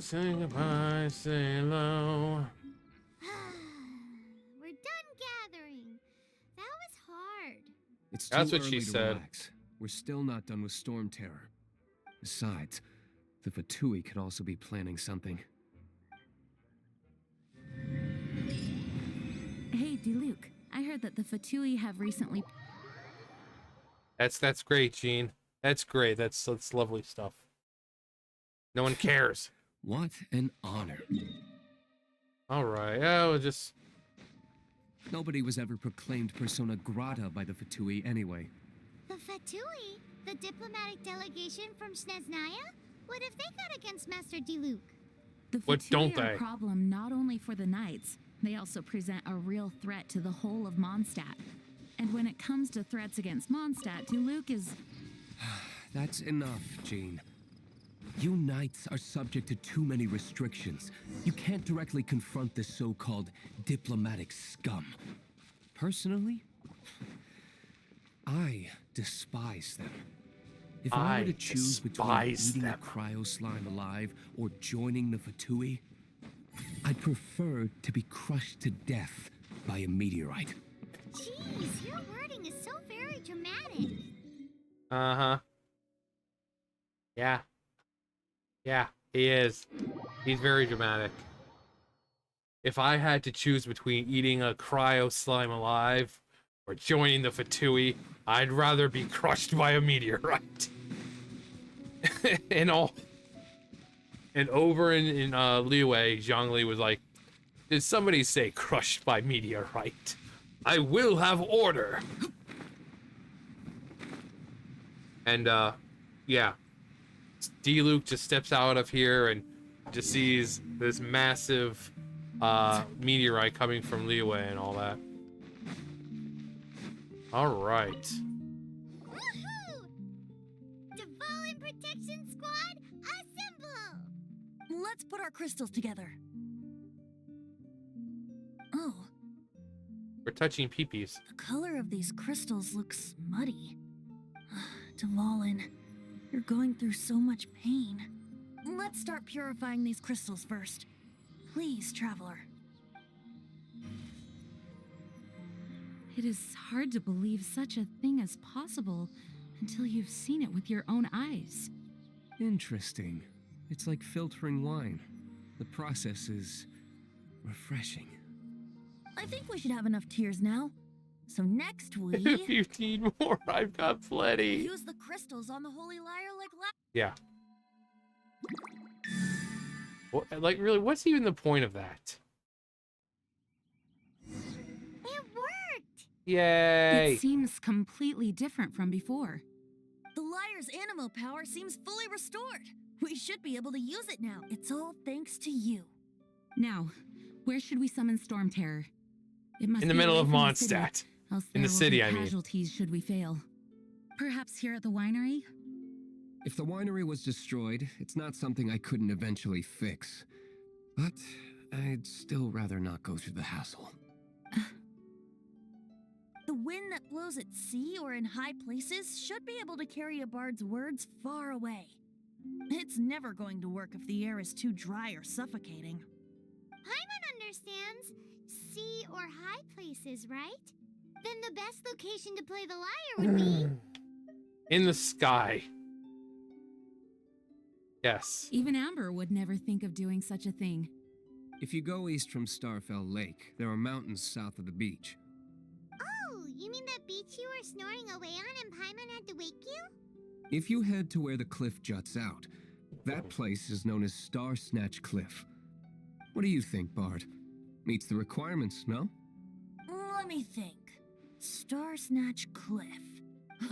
Say goodbye, say hello. We're done gathering. That was hard. It's That's too what she early to said. relax. We're still not done with Storm Terror. Besides, the Fatui could also be planning something. Hey, Diluc, I heard that the Fatui have recently... That's great, Gene. That's great. That's lovely stuff. No one cares. What an honor. All right. Oh, just Nobody was ever proclaimed persona grata by the Fatui anyway. The Fatui? The diplomatic delegation from Sneznaya? What have they got against Master Diluc? The What Fatui don't are they? a problem not only for the Knights, they also present a real threat to the whole of Mondstadt. And when it comes to threats against Mondstadt, Diluc is... That's enough, Jean. You Knights are subject to too many restrictions. You can't directly confront this so-called diplomatic scum. Personally, I despise them. If I were to choose between eating a cryo slime alive or joining the Fatui, I'd prefer to be crushed to death by a meteorite. Jeez, your wording is so very dramatic. uh-huh. Yeah. Yeah, he is. He's very dramatic. If I had to choose between eating a cryo slime alive or joining the Fatui, I'd rather be crushed by a meteorite. And over in Liyue, Zhongli was like, did somebody say crushed by meteorite? I will have order. And yeah. Diluc just steps out of here and just sees this massive meteorite coming from Liyue and all that. All right. Woohoo! Dvalin Protection Squad, assemble! Let's put our crystals together. Oh, We're touching peepees. the color of these crystals looks muddy. Dvalin, you're going through so much pain. Let's start purifying these crystals first. Please, Traveler. It is hard to believe such a thing is possible until you've seen it with your own eyes. Interesting. It's like filtering wine. The process is refreshing. I think we should have enough tears now. So next we If you need more, I've got plenty. use the crystals on the holy lyre like last. Yeah. Well, like, really, what's even the point of that? It worked! Yay! It seems completely different from before. The lyre's animo power seems fully restored. We should be able to use it now. It's all thanks to you. Now, where should we summon Storm Terror? It must In the be middle away of from the city, Mondstadt. else In there the will city, be I mean. casualties should we fail. Perhaps here at the winery? If the winery was destroyed, it's not something I couldn't eventually fix. But I'd still rather not go through the hassle. The wind that blows at sea or in high places should be able to carry a bard's words far away. It's never going to work if the air is too dry or suffocating. Paimon understands sea or high places, right? Then the best location to play the lyre would be... In the sky. Yes. Even Amber would never think of doing such a thing. If you go east from Starfell Lake, there are mountains south of the beach. Oh, you mean that beach you were snoring away on and Paimon had to wake you? If you head to where the cliff juts out, that place is known as Star Snatch Cliff. What do you think, Bard? Meets the requirements, no? Let me think. Star Snatch Cliff.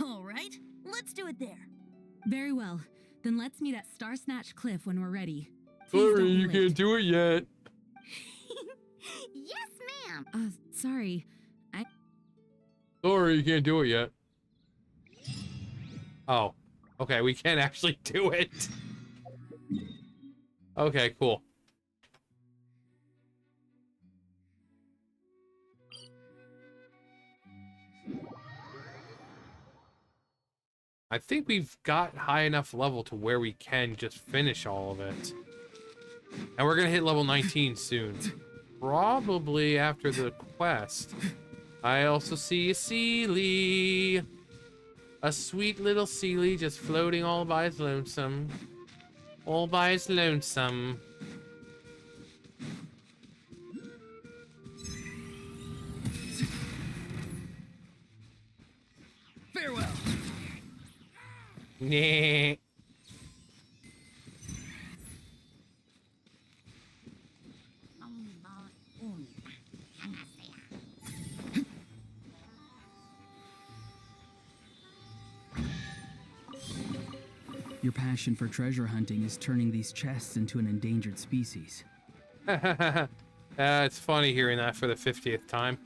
All right, Let's do it there. Very well. Then let's meet at Star Snatch Cliff when we're ready. Please don't Sorry, be you late. can't do it yet. Yes, ma'am. Sorry. Sorry, you can't do it yet. Oh, okay, we can't actually do it. Okay, cool. I think we've got high enough level to where we can just finish all of it. And we're gonna hit level 19 soon. Probably after the quest. I also see a Sealy. A sweet little Sealy just floating all by his lonesome. All by his lonesome. Farewell. Nah. Your passion for treasure hunting is turning these chests into an endangered species. It's funny hearing that for the 50th time.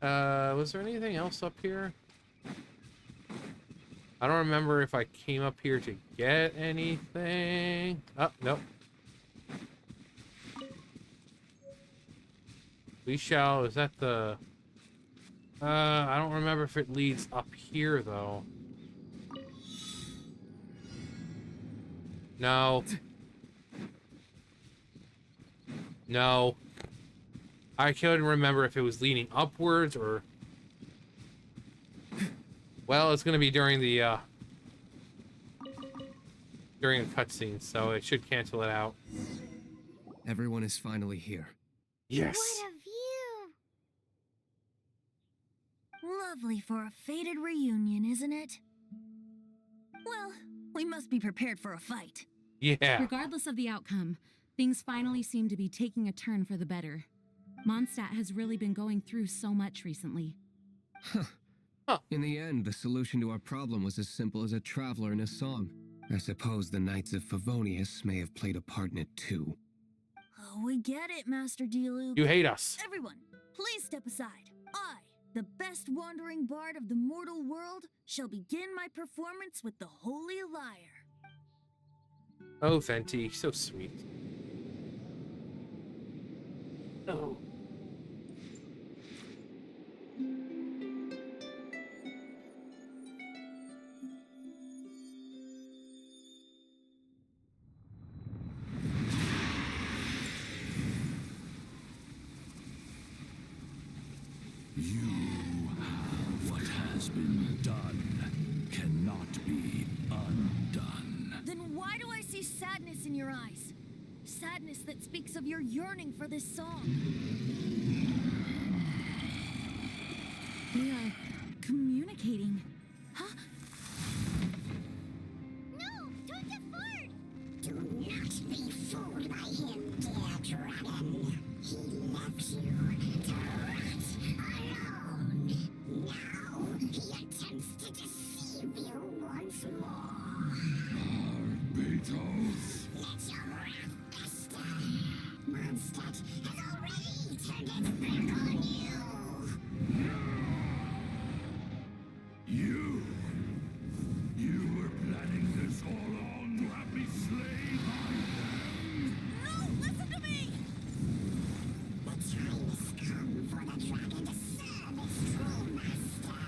Was there anything else up here? I don't remember if I came up here to get anything. Oh, nope. We shall. Is that the... I don't remember if it leads up here, though. No. No. I couldn't remember if it was leading upwards or... Well, it's going to be during the, during a cutscene, so it should cancel it out. Everyone is finally here. Yes. What a view! Lovely for a fated reunion, isn't it? Well, we must be prepared for a fight. Yeah. Regardless of the outcome, things finally seem to be taking a turn for the better. Mondstadt has really been going through so much recently. In the end, the solution to our problem was as simple as a traveler in a song. I suppose the Knights of Favonius may have played a part in it too. Oh, we get it, Master D-Loop. You hate us. Everyone, please step aside. I, the best wandering bard of the mortal world, shall begin my performance with the Holy Lyre. Oh, Venti, so sweet. Oh. What has been done cannot be undone. Then why do I see sadness in your eyes? Sadness that speaks of your yearning for this song. We are communicating. Huh? No! Don't get forward! Do not be fooled by him, dear dragon. He left you to rot alone. Now he attempts to deceive you once more. Beatles. Let your wrath fester. Mondstadt has already turned its back on you. You were planning this all along to have me slain by them. No, listen to me! The time has come for the dragon to serve its true master.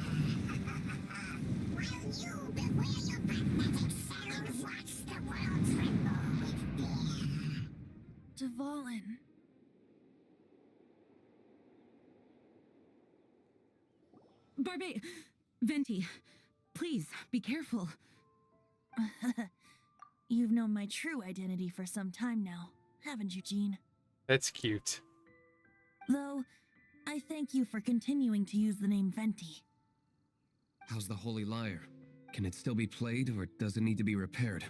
While you beware your pathetic selves, watch the world tremble with fear. Dvalin. Venti, please, be careful. You've known my true identity for some time now, haven't you, Jean? That's cute. Though, I thank you for continuing to use the name Venti. How's the Holy Lyre? Can it still be played, or does it need to be repaired?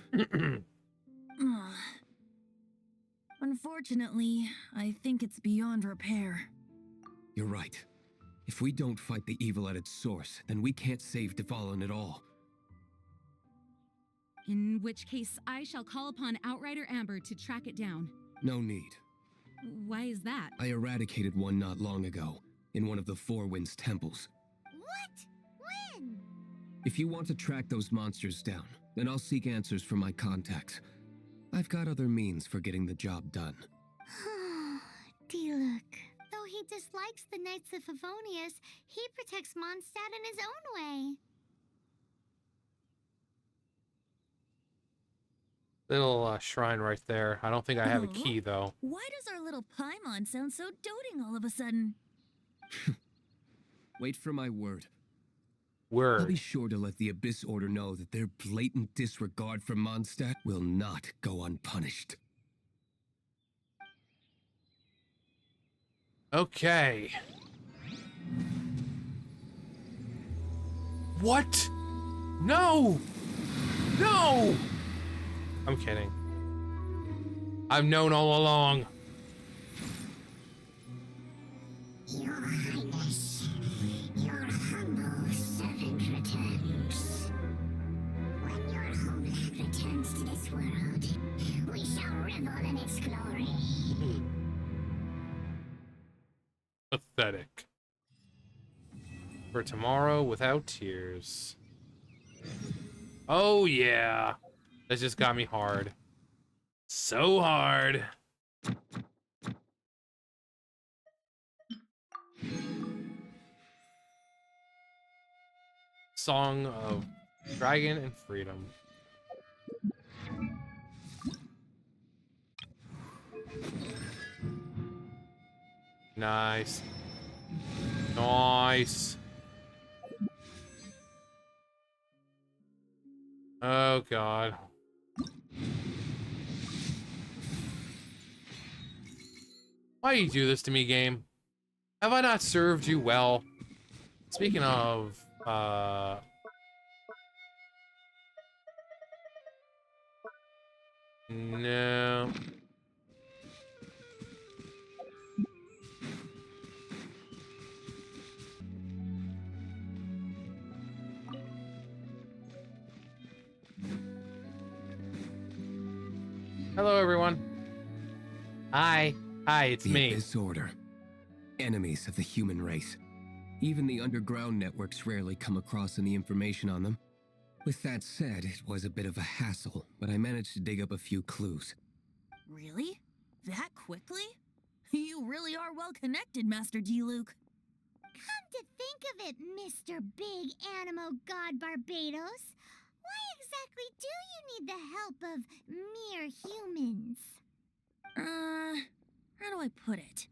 Unfortunately, I think it's beyond repair. You're right. If we don't fight the evil at its source, then we can't save Dvalin at all. In which case, I shall call upon Outrider Amber to track it down. No need. Why is that? I eradicated one not long ago, in one of the Four Winds temples. What? When? If you want to track those monsters down, then I'll seek answers from my contacts. I've got other means for getting the job done. Diluc. Though he dislikes the Knights of Favonius, he protects Mondstadt in his own way. Little shrine right there. I don't think I have a key, though. Why does our little Paimon sound so doting all of a sudden? Wait for my word. Word. I'll be sure to let the Abyss Order know that their blatant disregard for Mondstadt will not go unpunished. Okay. What? No! No! I'm kidding. I've known all along. Your Highness, your humble servant returns. When your homeland returns to this world, we shall revel in its glory. Pathetic. For tomorrow without tears. Oh yeah. That just got me hard. So hard. Song of Dragon and Freedom. Nice. Nice. Oh god. Why do you do this to me, game? Have I not served you well? Speaking of, no. Hello, everyone. Hi. Hi, it's me. The Abyss Order. Enemies of the human race. Even the underground networks rarely come across any information on them. With that said, it was a bit of a hassle, but I managed to dig up a few clues. Really? That quickly? You really are well connected, Master Diluc. Come to think of it, Mr. Big Animo God Barbados, why exactly do you need the help of mere humans? How do I put it?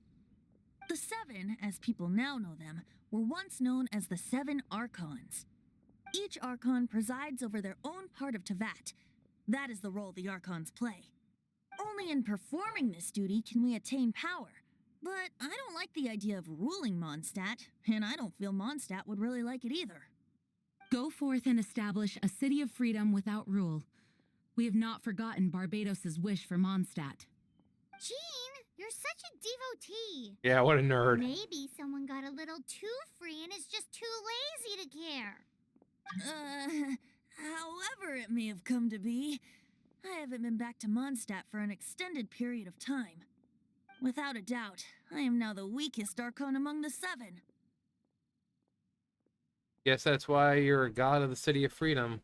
The Seven, as people now know them, were once known as the Seven Archons. Each Archon presides over their own part of Teyvat. That is the role the Archons play. Only in performing this duty can we attain power. But I don't like the idea of ruling Mondstadt, and I don't feel Mondstadt would really like it either. Go forth and establish a city of freedom without rule. We have not forgotten Barbados's wish for Mondstadt. Jean, you're such a devotee. Yeah, what a nerd. Maybe someone got a little too free and is just too lazy to care. However it may have come to be, I haven't been back to Mondstadt for an extended period of time. Without a doubt, I am now the weakest Archon among the Seven. Guess that's why you're a god of the City of Freedom.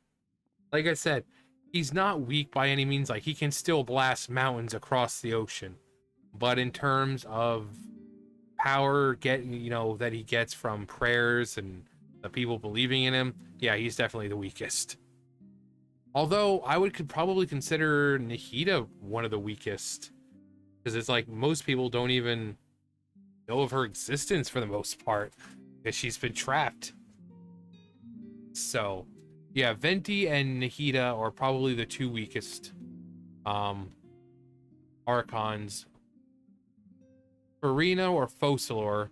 Like I said, he's not weak by any means. Like, he can still blast mountains across the ocean. But in terms of power that he gets from prayers and the people believing in him, yeah, he's definitely the weakest. Although I could probably consider Nahida one of the weakest. Because it's like most people don't even know of her existence for the most part. Because she's been trapped. So, yeah, Venti and Nahida are probably the two weakest Archons. Farina or Focalor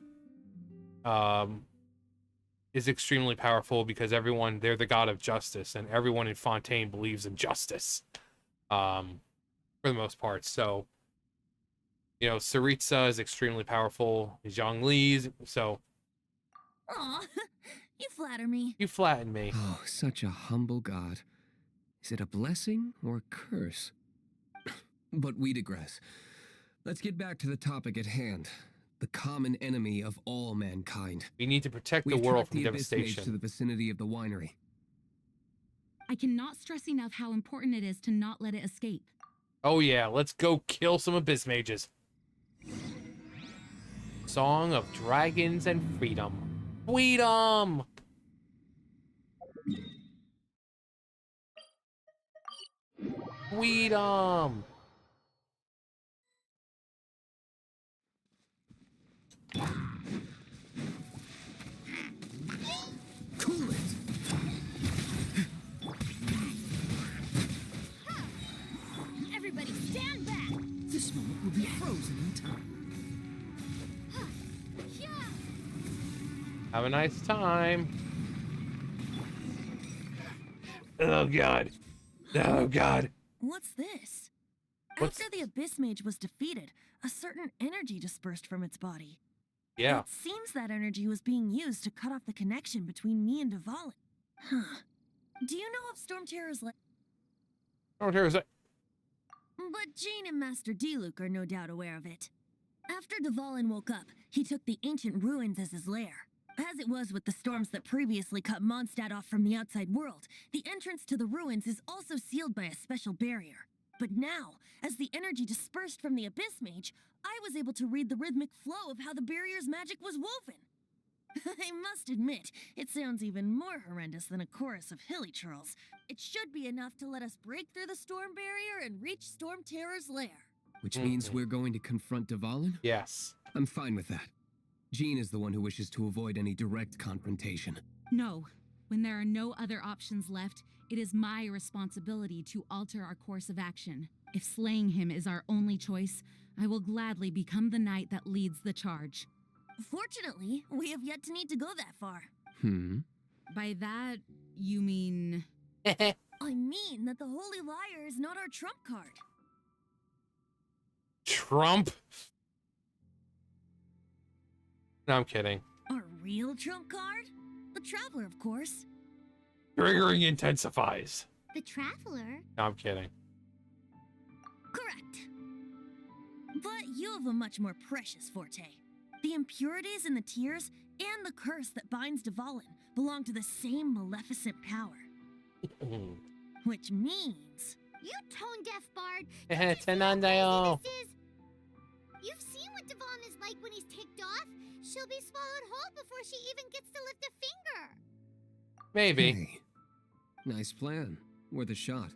is extremely powerful because they're the god of justice, and everyone in Fontaine believes in justice for the most part. So, Saritsa is extremely powerful, Zhongli, so Aw, you flatter me. You flatten me. Oh, such a humble god. Is it a blessing or a curse? But we digress. Let's get back to the topic at hand. The common enemy of all mankind. We need to protect the We've world tracked from the Abyss Mage to devastation. the vicinity of the winery. I cannot stress enough how important it is to not let it escape. Oh yeah, let's go kill some Abyss Mages. Song of Dragons and Freedom. Freedom! Freedom! Cool it! Everybody stand back! This moment will be frozen in time. Have a nice time. Oh god. Oh god. What's this? What's- After the Abyss Mage was defeated, a certain energy dispersed from its body. Yeah. It seems that energy was being used to cut off the connection between me and Dvalin. Huh. Do you know of Storm Terror's Oh, here's it. But Jane and Master Diluc are no doubt aware of it. After Dvalin woke up, he took the ancient ruins as his lair. As it was with the storms that previously cut Mondstadt off from the outside world, the entrance to the ruins is also sealed by a special barrier. But now, as the energy dispersed from the Abyss Mage, I was able to read the rhythmic flow of how the barrier's magic was woven. I must admit, it sounds even more horrendous than a chorus of hilly churls. It should be enough to let us break through the storm barrier and reach Storm Terror's lair. Which means we're going to confront Dvalin? Yes. I'm fine with that. Jean is the one who wishes to avoid any direct confrontation. No. When there are no other options left, it is my responsibility to alter our course of action. If slaying him is our only choice, I will gladly become the knight that leads the charge. Fortunately, we have yet to need to go that far. By that, you mean... I mean that the Holy Liar is not our trump card. Trump? No, I'm kidding. Our real trump card? The Traveler, of course. Triggering intensifies. The Traveler? No, I'm kidding. Correct. But you have a much more precious forte. The impurities in the tears and the curse that binds Dvalin belong to the same maleficent power. Which means... You tone-deaf bard! Tenandayo. You've seen what Dvalin is like when he's ticked off. She'll be swallowed whole before she even gets to lift a finger. Maybe. Hey, nice plan. Worth a shot.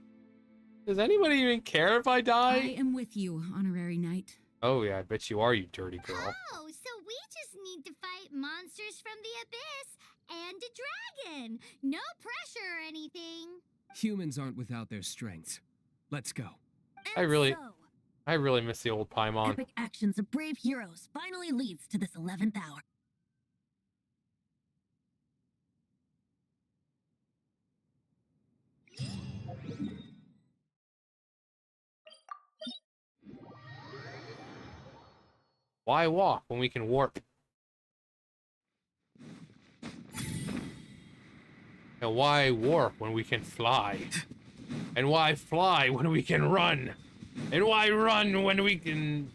Does anybody even care if I die? I am with you, honorary knight. Oh yeah, I bet you are, you dirty girl. Oh, so we just need to fight monsters from the abyss and a dragon. No pressure or anything. Humans aren't without their strengths. Let's go. I really miss the old Paimon. Epic actions of brave heroes finally leads to this 11th hour. Why walk when we can warp? And why warp when we can fly? And why fly when we can run? And why run when we can,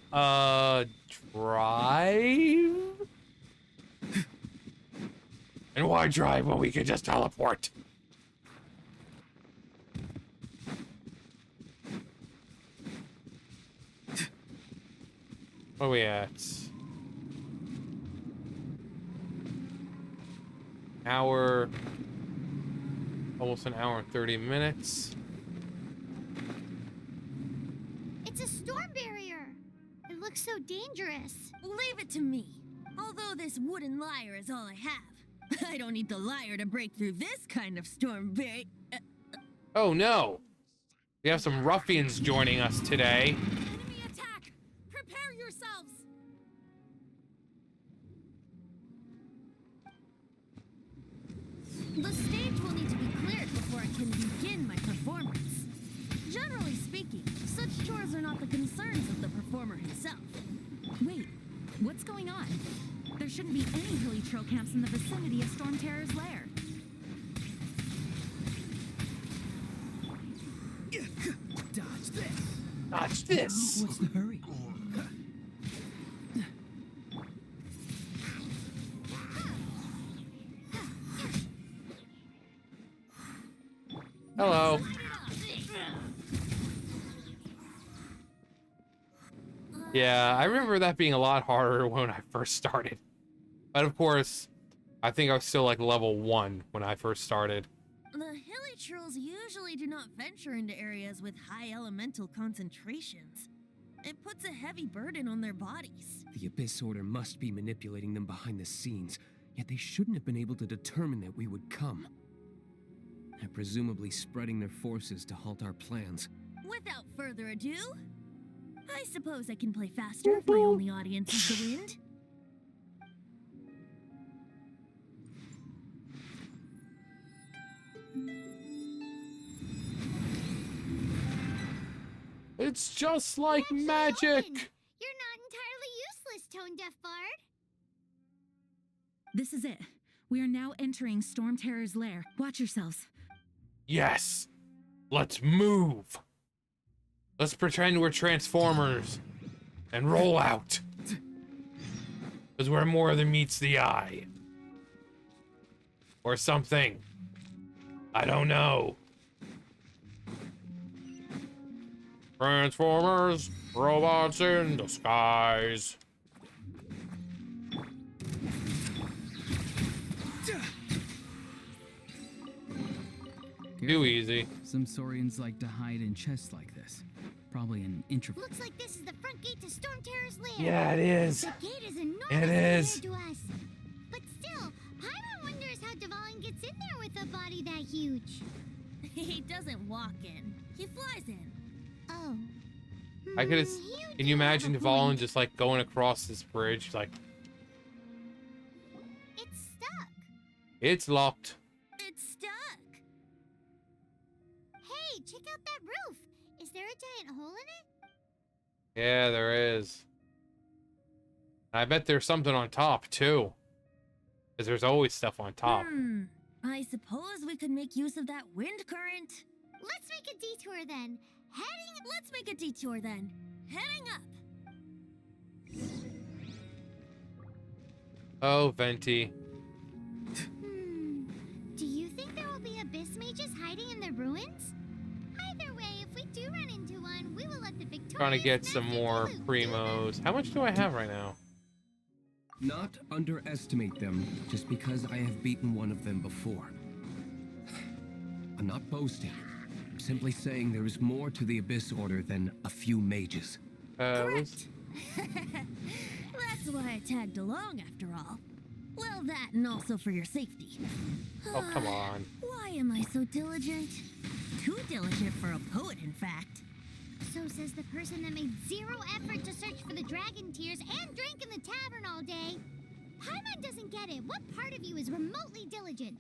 drive? And why drive when we can just teleport? Where are we at? Hour, almost an hour and 30 minutes. It's a storm barrier. It looks so dangerous. Leave it to me. Although this wooden lyre is all I have, I don't need the lyre to break through this kind of storm barrier. Oh no! We have some ruffians joining us today. Enemy attack! Prepare yourselves! The stage will need to be cleared before I can begin my performance. Generally speaking, such chores are not the concerns of the performer himself. Wait, what's going on? There shouldn't be any hilly trail camps in the vicinity of Storm Terror's lair. Dodge this. Dodge this. What's the hurry? Hello. Yeah, I remember that being a lot harder when I first started. But of course, I think I was still like level 1 when I first started. The hilly trolls usually do not venture into areas with high elemental concentrations. It puts a heavy burden on their bodies. The Abyss Order must be manipulating them behind the scenes, yet they shouldn't have been able to determine that we would come. They're presumably spreading their forces to halt our plans. Without further ado, I suppose I can play faster if my only audience is the wind. It's just like Actually, magic. Owen, you're not entirely useless, Tone Deaf Bard. This is it. We are now entering Storm Terror's lair. Watch yourselves. Yes. Let's move. Let's pretend we're Transformers and roll out. Because we're more than meets the eye. Or something. I don't know. Transformers, robots in disguise. Too easy. Some Saurians like to hide in chests like this. Probably an introvert. Looks like this is the front gate to Storm Terror's lair. Yeah, it is. The gate is enormous It is. compared to us. But still, Paimon wonders how Devon gets in there with a body that huge. He doesn't walk in, he flies in. Oh. I could. You Can you do have imagine a Devon point. just like going across this bridge? Like It's stuck. it's locked. It's stuck. Hey, check out that roof. Is there a giant hole in it? Yeah, there is. I bet there's something on top too. Because there's always stuff on top. I suppose we could make use of that wind current. Let's make a detour then. Let's make a detour then. Heading up. Oh, Venti. Do you think there will be abyss mages hiding in the ruins? Either way, if we do run into one, we will let the victorious Trying to get some master more Luke do primos. How much do I have right now? Not underestimate them just because I have beaten one of them before. I'm not boasting. I'm simply saying there is more to the Abyss Order than a few mages. Correct. That's why I tagged along after all. Well, that and also for your safety. Oh, come on. Why am I so diligent? Too diligent for a poet, in fact. So says the person that made zero effort to search for the dragon tears and drank in the tavern all day. Paimon doesn't get it. What part of you is remotely diligent?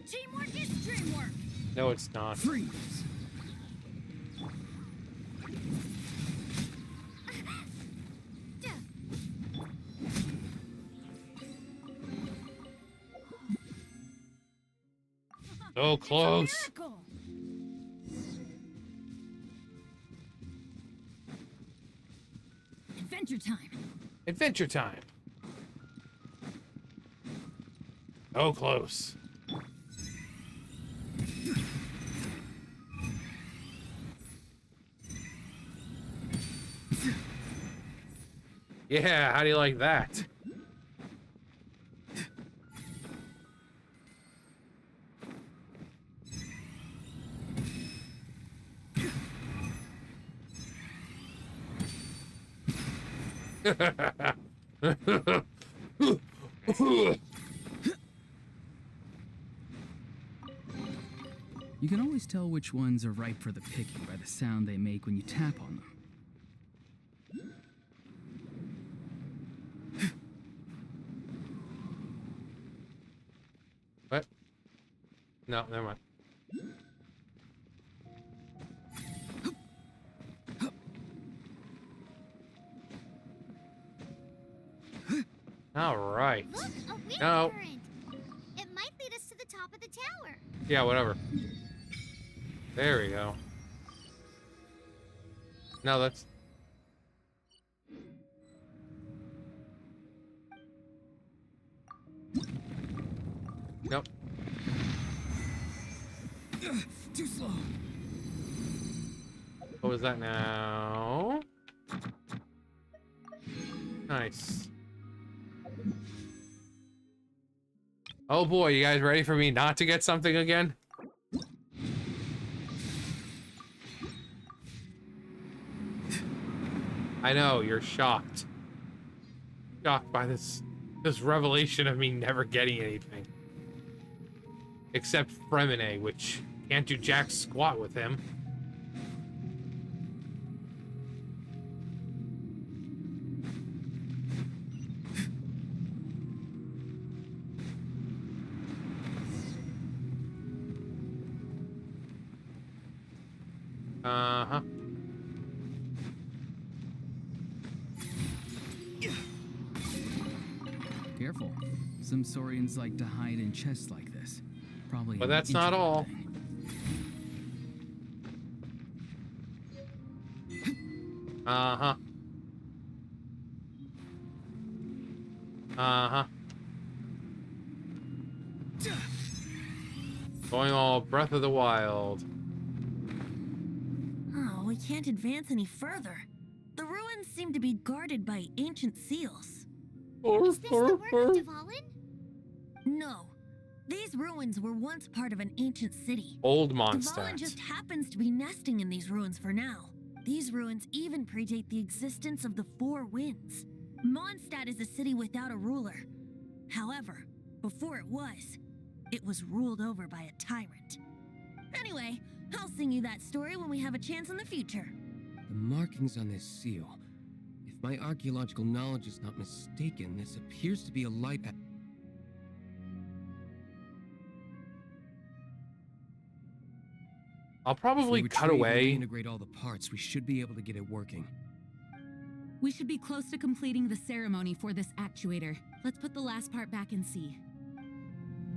Teamwork is dreamwork. No, it's not. Freeze! So close. Miracle. Adventure time. Adventure time. So close. Yeah, how do you like that? You can always tell which ones are ripe for the picking by the sound they make when you tap on them. What? No, never mind. All right. Look, a wind No. current. It might lead us to the top of the tower. Yeah, whatever. There we go. No, that's... Nope. Too slow. What was that now? Nice. Oh boy, you guys ready for me not to get something again? I know, you're shocked. Shocked by this revelation of me never getting anything. Except Fremine, which can't do jack squat with him. Uh-huh. Careful. Some saurians like to hide in chests like this. Probably. But an that's not intricate all. thing. Uh-huh. Uh-huh. Going all Breath of the Wild. Oh, we can't advance any further. The ruins seem to be guarded by ancient seals. Is this the work of Dvalin? No. These ruins were once part of an ancient city. Old Dvalin Mondstadt. just happens to be nesting in these ruins for now. These ruins even predate the existence of the Four Winds. Mondstadt is a city without a ruler. However, before it was ruled over by a tyrant. Anyway, I'll sing you that story when we have a chance in the future. The markings on this seal. If my archaeological knowledge is not mistaken, this appears to be a light. I'll probably cut away. Integrate all the parts. We should be able to get it working. We should be close to completing the ceremony for this actuator. Let's put the last part back and see.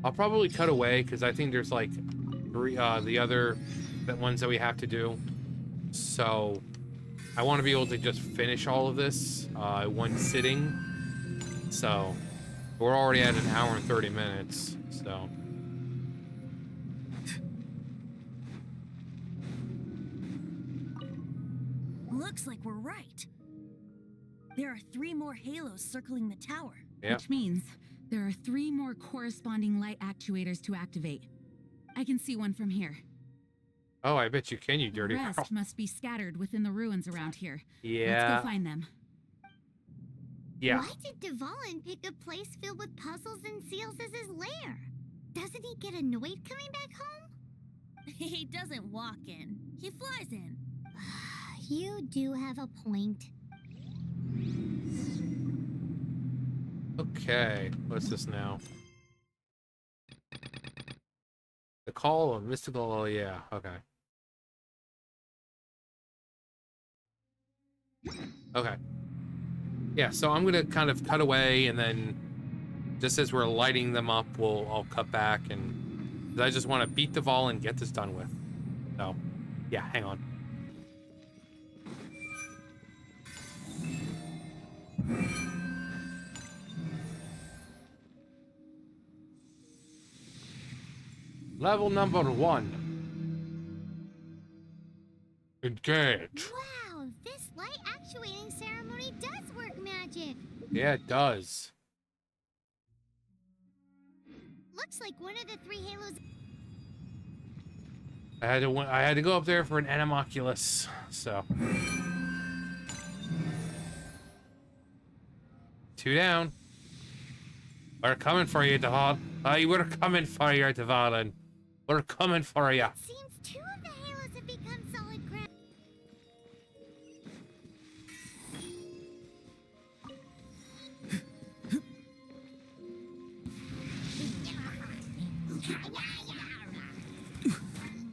I'll probably cut away because I think there's like the other ones that we have to do. So I want to be able to just finish all of this one sitting. So we're already at 1 hour and 30 minutes. So Looks like we're right. There are 3 more halos circling the tower. yeah. Which means there are 3 more corresponding light actuators to activate. I can see one from here. Oh, I bet you can, you dirty The rest girl. must be scattered within the ruins around here. Yeah. Let's go find them. Yeah. Why did Dvalin pick a place filled with puzzles and seals as his lair? Doesn't he get annoyed coming back home? He doesn't walk in. He flies in. You do have a point. Okay. What's this now? The call of mystical. Oh yeah. Okay. Okay. Yeah. So I'm gonna kind of cut away, and then just as we're lighting them up, I'll cut back, and 'cause I just want to beat the Vol and get this done with. So, yeah. Hang on. Level number 1. Engage. Wow, this light actuating ceremony does work magic. Yeah, it does. Looks like one of the 3 halos. I had to go up there for an Animoculus, so 2 down. We're coming for you, Dvalin. We're coming for you, Dvalin. We're coming for you. Seems 2 of the halos have become solid ground.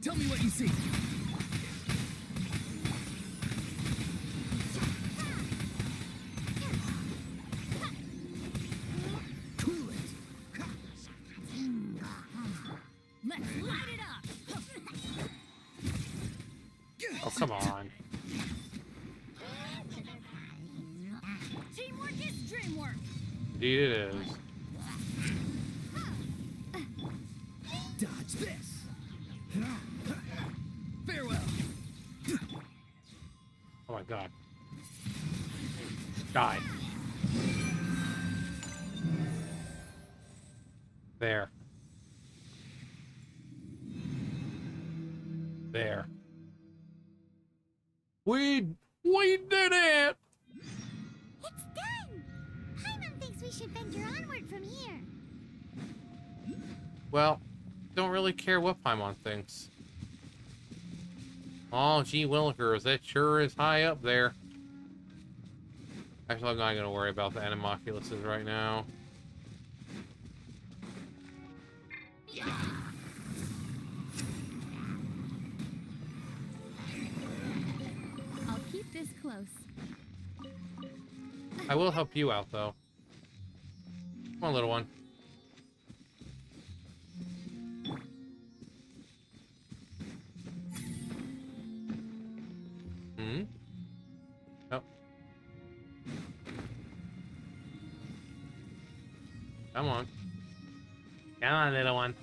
Tell me what you see. come on. Teamwork is dreamwork. Indeed it is. Dodge this. Farewell. Oh my god. Die. There. There. We did it! It's done! Paimon thinks we should venture onward from here. Well, don't really care what Paimon thinks. Oh, gee willikers, that sure is high up there. Actually, I'm not going to worry about the Animoculuses right now. I'll keep this close. I will help you out, though. Come on, little one. Hmm? Oh. Come on. Come on, little one.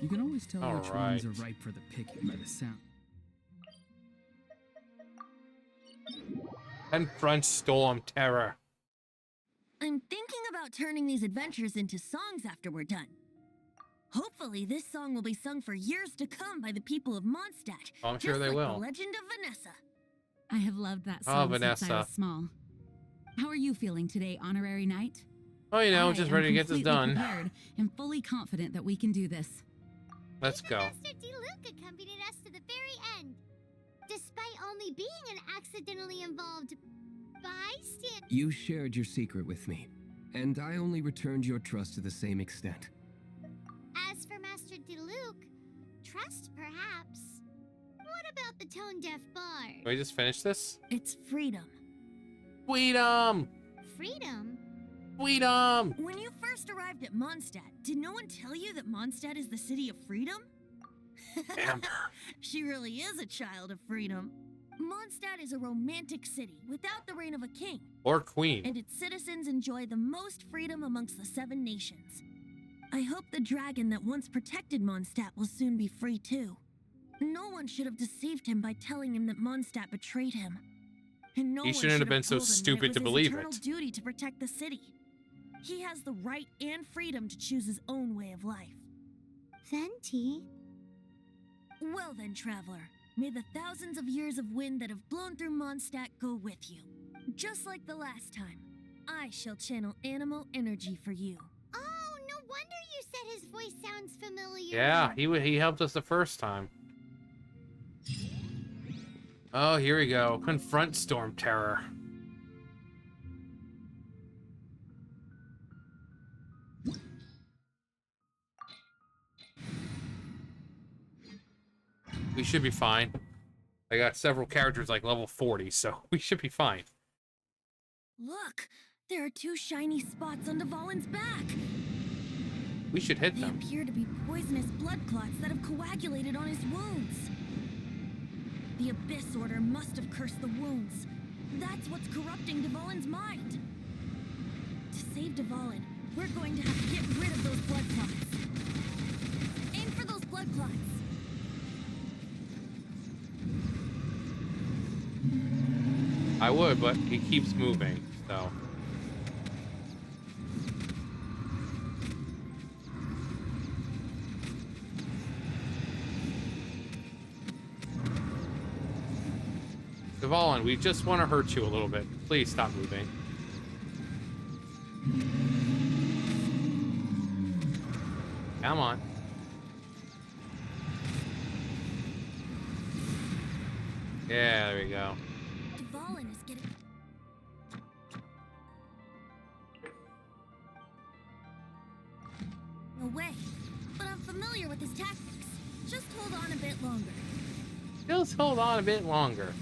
You can always tell All which ones are right. ripe for the picking by the sound. Confront Storm Terror. I'm thinking about turning these adventures into songs after we're done. Hopefully, this song will be sung for years to come by the people of Mondstadt. Oh, I'm sure just they like will. The Legend of Vanessa. I have loved that Oh, song since I Vanessa. was small. How are you feeling today, Honorary Knight? Oh, you know, I just am ready to get this completely done. prepared and fully confident that we can do this. Let's Even go. Master Diluc accompanied us to the very end, despite only being an accidentally involved bystander. You shared your secret with me, and I only returned your trust to the same extent. As for Master Diluc, trust perhaps. What about the tone-deaf bard? Can we just finish this? It's freedom. Freedom! Freedom? Freedom! When you first arrived at Mondstadt, did no one tell you that Mondstadt is the city of freedom? Amber. She really is a child of freedom. Mondstadt is a romantic city without the reign of a king, Or Queen. and its citizens enjoy the most freedom amongst the 7 nations. I hope the dragon that once protected Mondstadt will soon be free too. No one should have deceived him by telling him that Mondstadt betrayed him. And no He one shouldn't should have been so told him that stupid it was to his believe eternal it. duty to protect the city. He has the right and freedom to choose his own way of life. Venti? Well then, traveler, may the thousands of years of wind that have blown through Mondstadt go with you. Just like the last time, I shall channel animal energy for you. Oh, no wonder you said his voice sounds familiar. Yeah, he helped us the first time. Oh, here we go. Confront Storm Terror. We should be fine. I got several characters like level 40, so we should be fine. Look, there are 2 shiny spots on Dvalin's back. We should hit They them. appear to be poisonous blood clots that have coagulated on his wounds. The Abyss Order must have cursed the wounds. That's what's corrupting Dvalin's mind. To save Dvalin, we're going to have to get rid of those blood clots. Aim for those blood clots. I would, but he keeps moving, so. Dvalin, we just want to hurt you a little bit. Please stop moving. Come on. Yeah, there we go. Dvalin is getting... away, but I'm familiar with his tactics. Just hold on a bit longer. Just hold on a bit longer.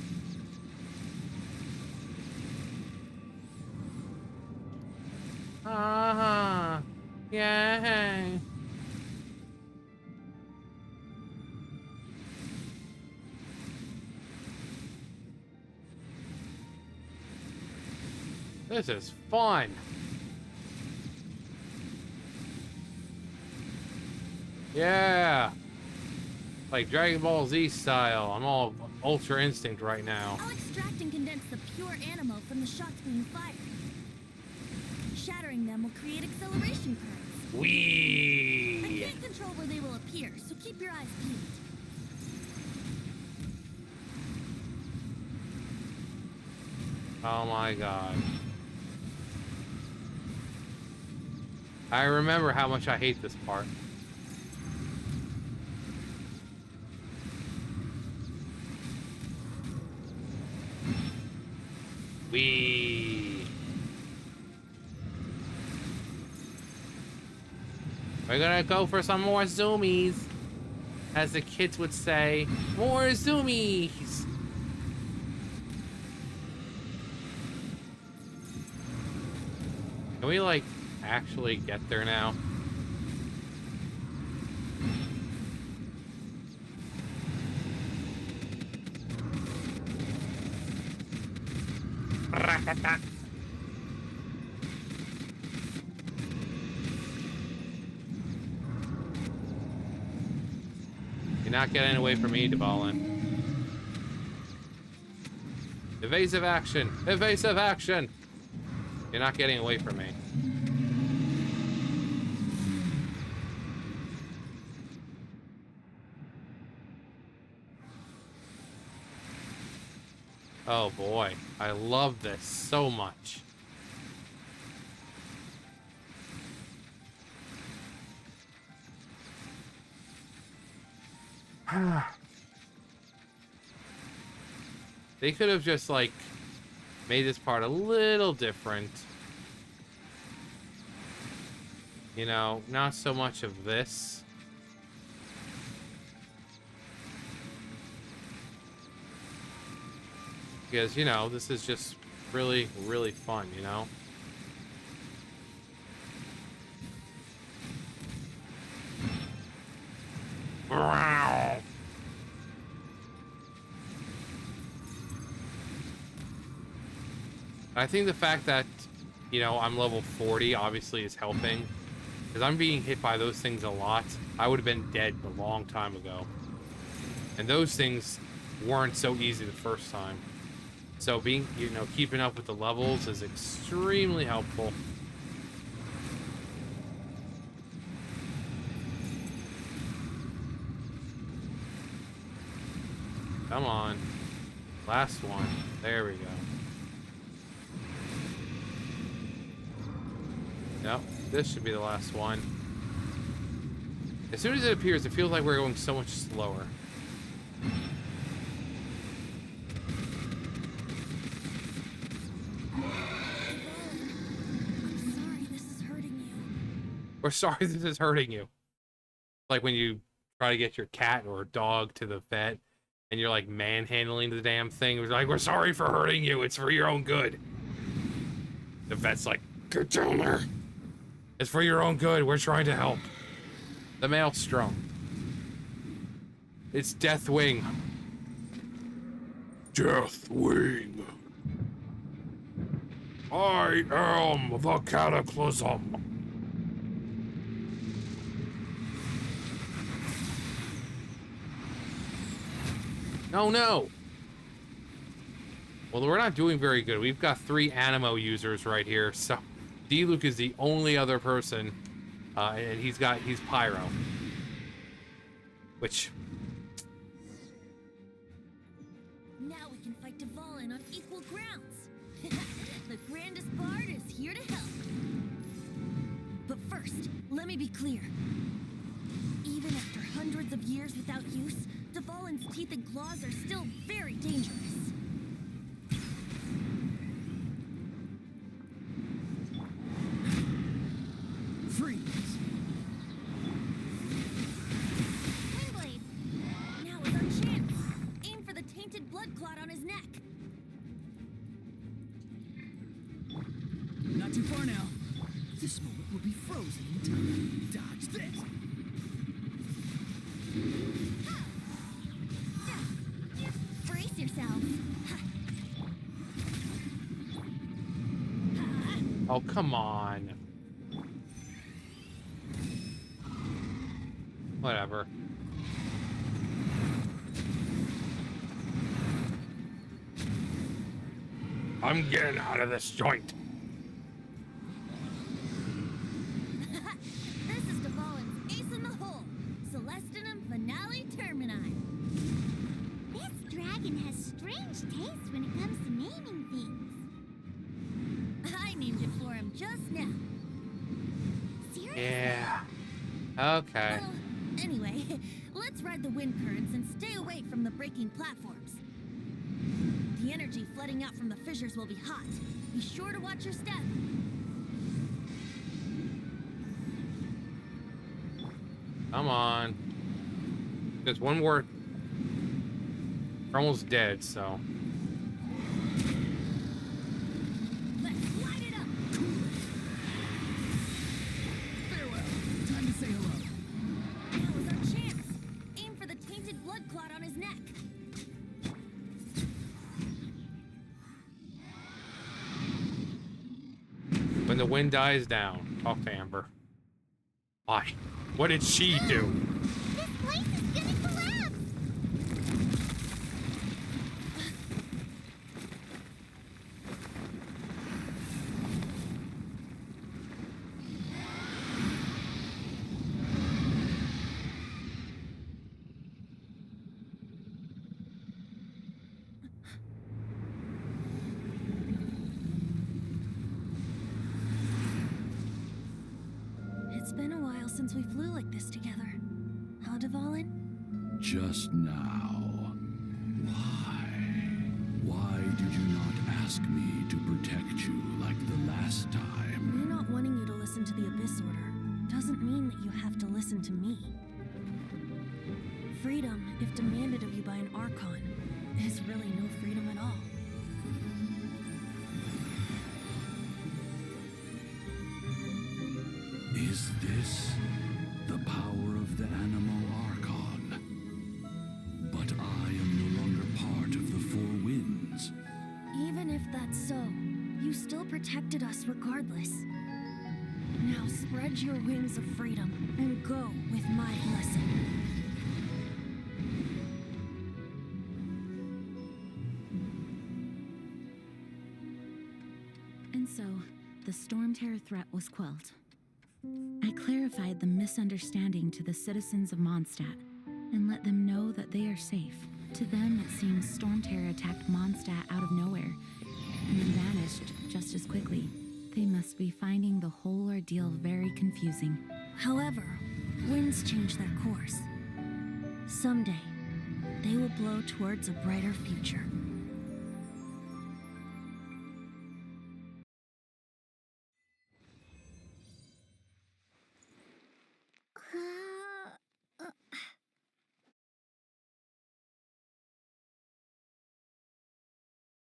Yeah. This is fun. Yeah. Like Dragon Ball Z style. I'm all Ultra Instinct right now. I'll extract and condense the pure animo from the shots being fired. Shattering them will create acceleration currents. I Whee! can't control where they will appear, so keep your eyes peeled. Oh my god. I remember how much I hate this part. Wee. We're gonna go for some more zoomies, as the kids would say. More zoomies. Can we like actually get there now? You're not getting away from me, Dvalin. Evasive action! Evasive action! You're not getting away from me. Oh boy, I love this so much. They could have just like made this part a little different. You know, not so much of this. Because, you know, this is just really, really fun, you know? I think the fact that, you know, I'm level 40 obviously is helping. Because I'm being hit by those things a lot. I would have been dead a long time ago. And those things weren't so easy the first time. So being, you know, keeping up with the levels is extremely helpful. Come on. Last one. There we go. Yep, this should be the last one. As soon as it appears, it feels like we're going so much slower. We're sorry this is hurting you. Like when you try to get your cat or dog to the vet and you're like manhandling the damn thing. It's like, we're sorry for hurting you. It's for your own good. The vet's like, get down there. It's for your own good. We're trying to help. The maelstrom. It's Deathwing. Deathwing. I am the Cataclysm. Oh no! Well, we're not doing very good. We've got 3 Animo users right here, so D-Luke is the only other person, and he's Pyro. Which... Now we can fight Dvalin on equal grounds. The grandest bard is here to help. But first, let me be clear. Even after hundreds of years without use, Dvalin's teeth and claws are still very dangerous. Freeze! Windblade! Now is our chance. Aim for the tainted blood clot on his neck. Not too far now. This moment will be frozen in time. Dodge this! Brace yourself. Oh, come on. Whatever. I'm getting out of this joint. This is Dvalin's ace in the hole. Celestinum Finale Termini. This dragon has strange taste when it comes to naming things. I named it for him just now. Seriously? Yeah. Okay. Well, anyway, let's ride the wind currents and stay away from the breaking platforms. The energy flooding out from the fissures will be hot. Be sure to watch your step. Come on. There's one more. We're almost dead, so. Let's light it up. Farewell. Time to say hello. Now is our chance. Aim for the tainted blood clot on his neck. When the wind dies down, talk to Amber. Why? What did she do? This place is gonna collapse. It's been a while since we flew like this together. Huh, Dvalin? Just now. Why? Why did you not ask me to protect you like the last time? Me not wanting you to listen to the Abyss Order doesn't mean that you have to listen to me. Freedom, if demanded of you by an Archon, is really no freedom at all. Is this the power of the animal Archon? But I am no longer part of the Four Winds. Even if that's so, you still protected us regardless. Now spread your wings of freedom and go with my blessing. And so, the Storm Terror threat was quelled. I clarified the misunderstanding to the citizens of Mondstadt and let them know that they are safe. To them, it seems Storm Terror attacked Mondstadt out of nowhere and then vanished just as quickly. They must be finding the whole ordeal very confusing. However, winds change their course. Someday, they will blow towards a brighter future.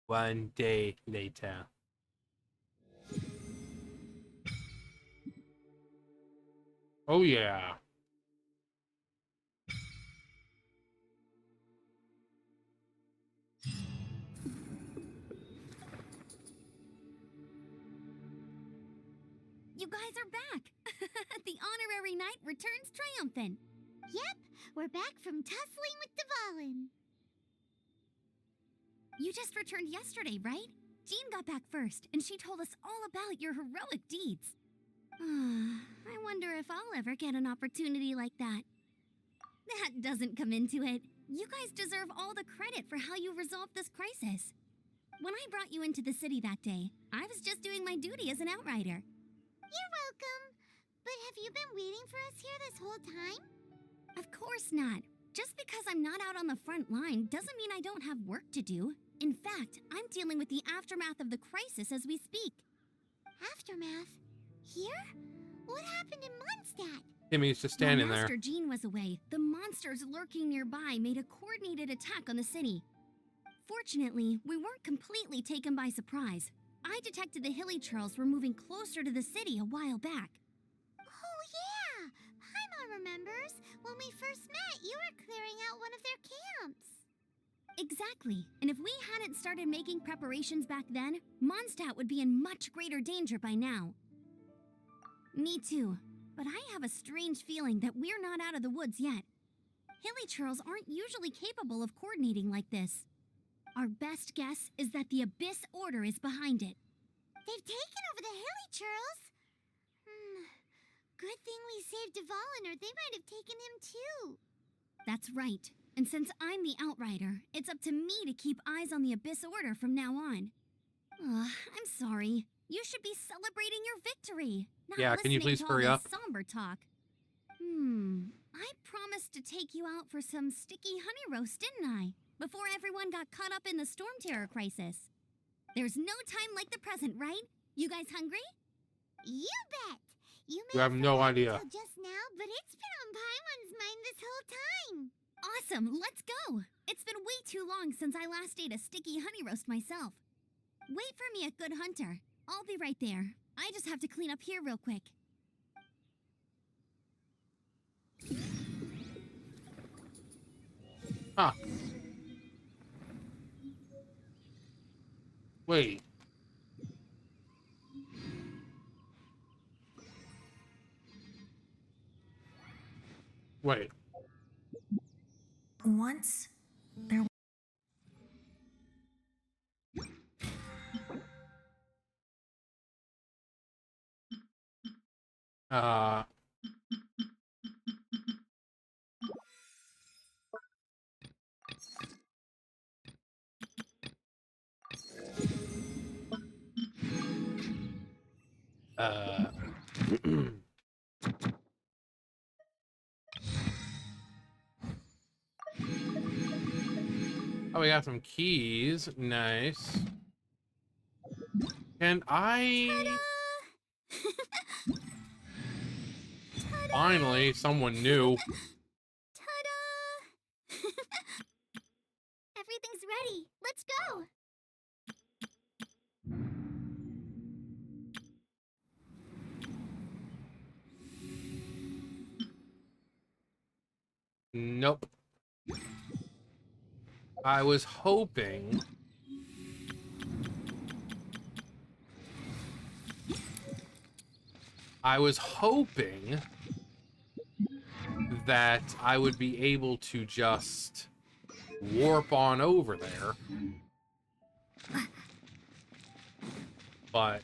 One day later. Oh yeah. You guys are back! The honorary knight returns triumphant. Yep, we're back from tussling with Dvalin. You just returned yesterday, right? Jean got back first, and she told us all about your heroic deeds. I wonder if I'll ever get an opportunity like that. That doesn't come into it. You guys deserve all the credit for how you resolved this crisis. When I brought you into the city that day, I was just doing my duty as an outrider. You're welcome. But have you been waiting for us here this whole time? Of course not. Just because I'm not out on the front line doesn't mean I don't have work to do. In fact, I'm dealing with the aftermath of the crisis as we speak. Aftermath? Here? What happened in Mondstadt? Timmy's just standing While there. Master Jean was away, the monsters lurking nearby made a coordinated attack on the city. Fortunately, we weren't completely taken by surprise. I detected the hilly churls were moving closer to the city a while back. Oh, yeah! Paimon remembers. When we first met, you were clearing out one of their camps. Exactly. And if we hadn't started making preparations back then, Mondstadt would be in much greater danger by now. Me too. But I have a strange feeling that we're not out of the woods yet. Hilly churls aren't usually capable of coordinating like this. Our best guess is that the Abyss Order is behind it. They've taken over the hilly churls? Good thing we saved Dvalin, or they might have taken him too. That's right. And since I'm the Outrider, it's up to me to keep eyes on the Abyss Order from now on. I'm sorry. You should be celebrating your victory, not Yeah, can you please listening to all hurry up? this somber talk. I promised to take you out for some sticky honey roast, didn't I? Before everyone got caught up in the storm terror crisis. There's no time like the present, right? You guys hungry? You bet! You have no idea. until just now, but it's been on Paimon's mind this whole time. Awesome, let's go! It's been way too long since I last ate a sticky honey roast myself. Wait for me at Good Hunter. I'll be right there. I just have to clean up here real quick. Huh. Wait. Wait. Once there Oh, we got some keys. Nice. And finally, someone new. Ta-da! Everything's ready. Let's go! Nope. I was hoping that I would be able to just warp on over there. But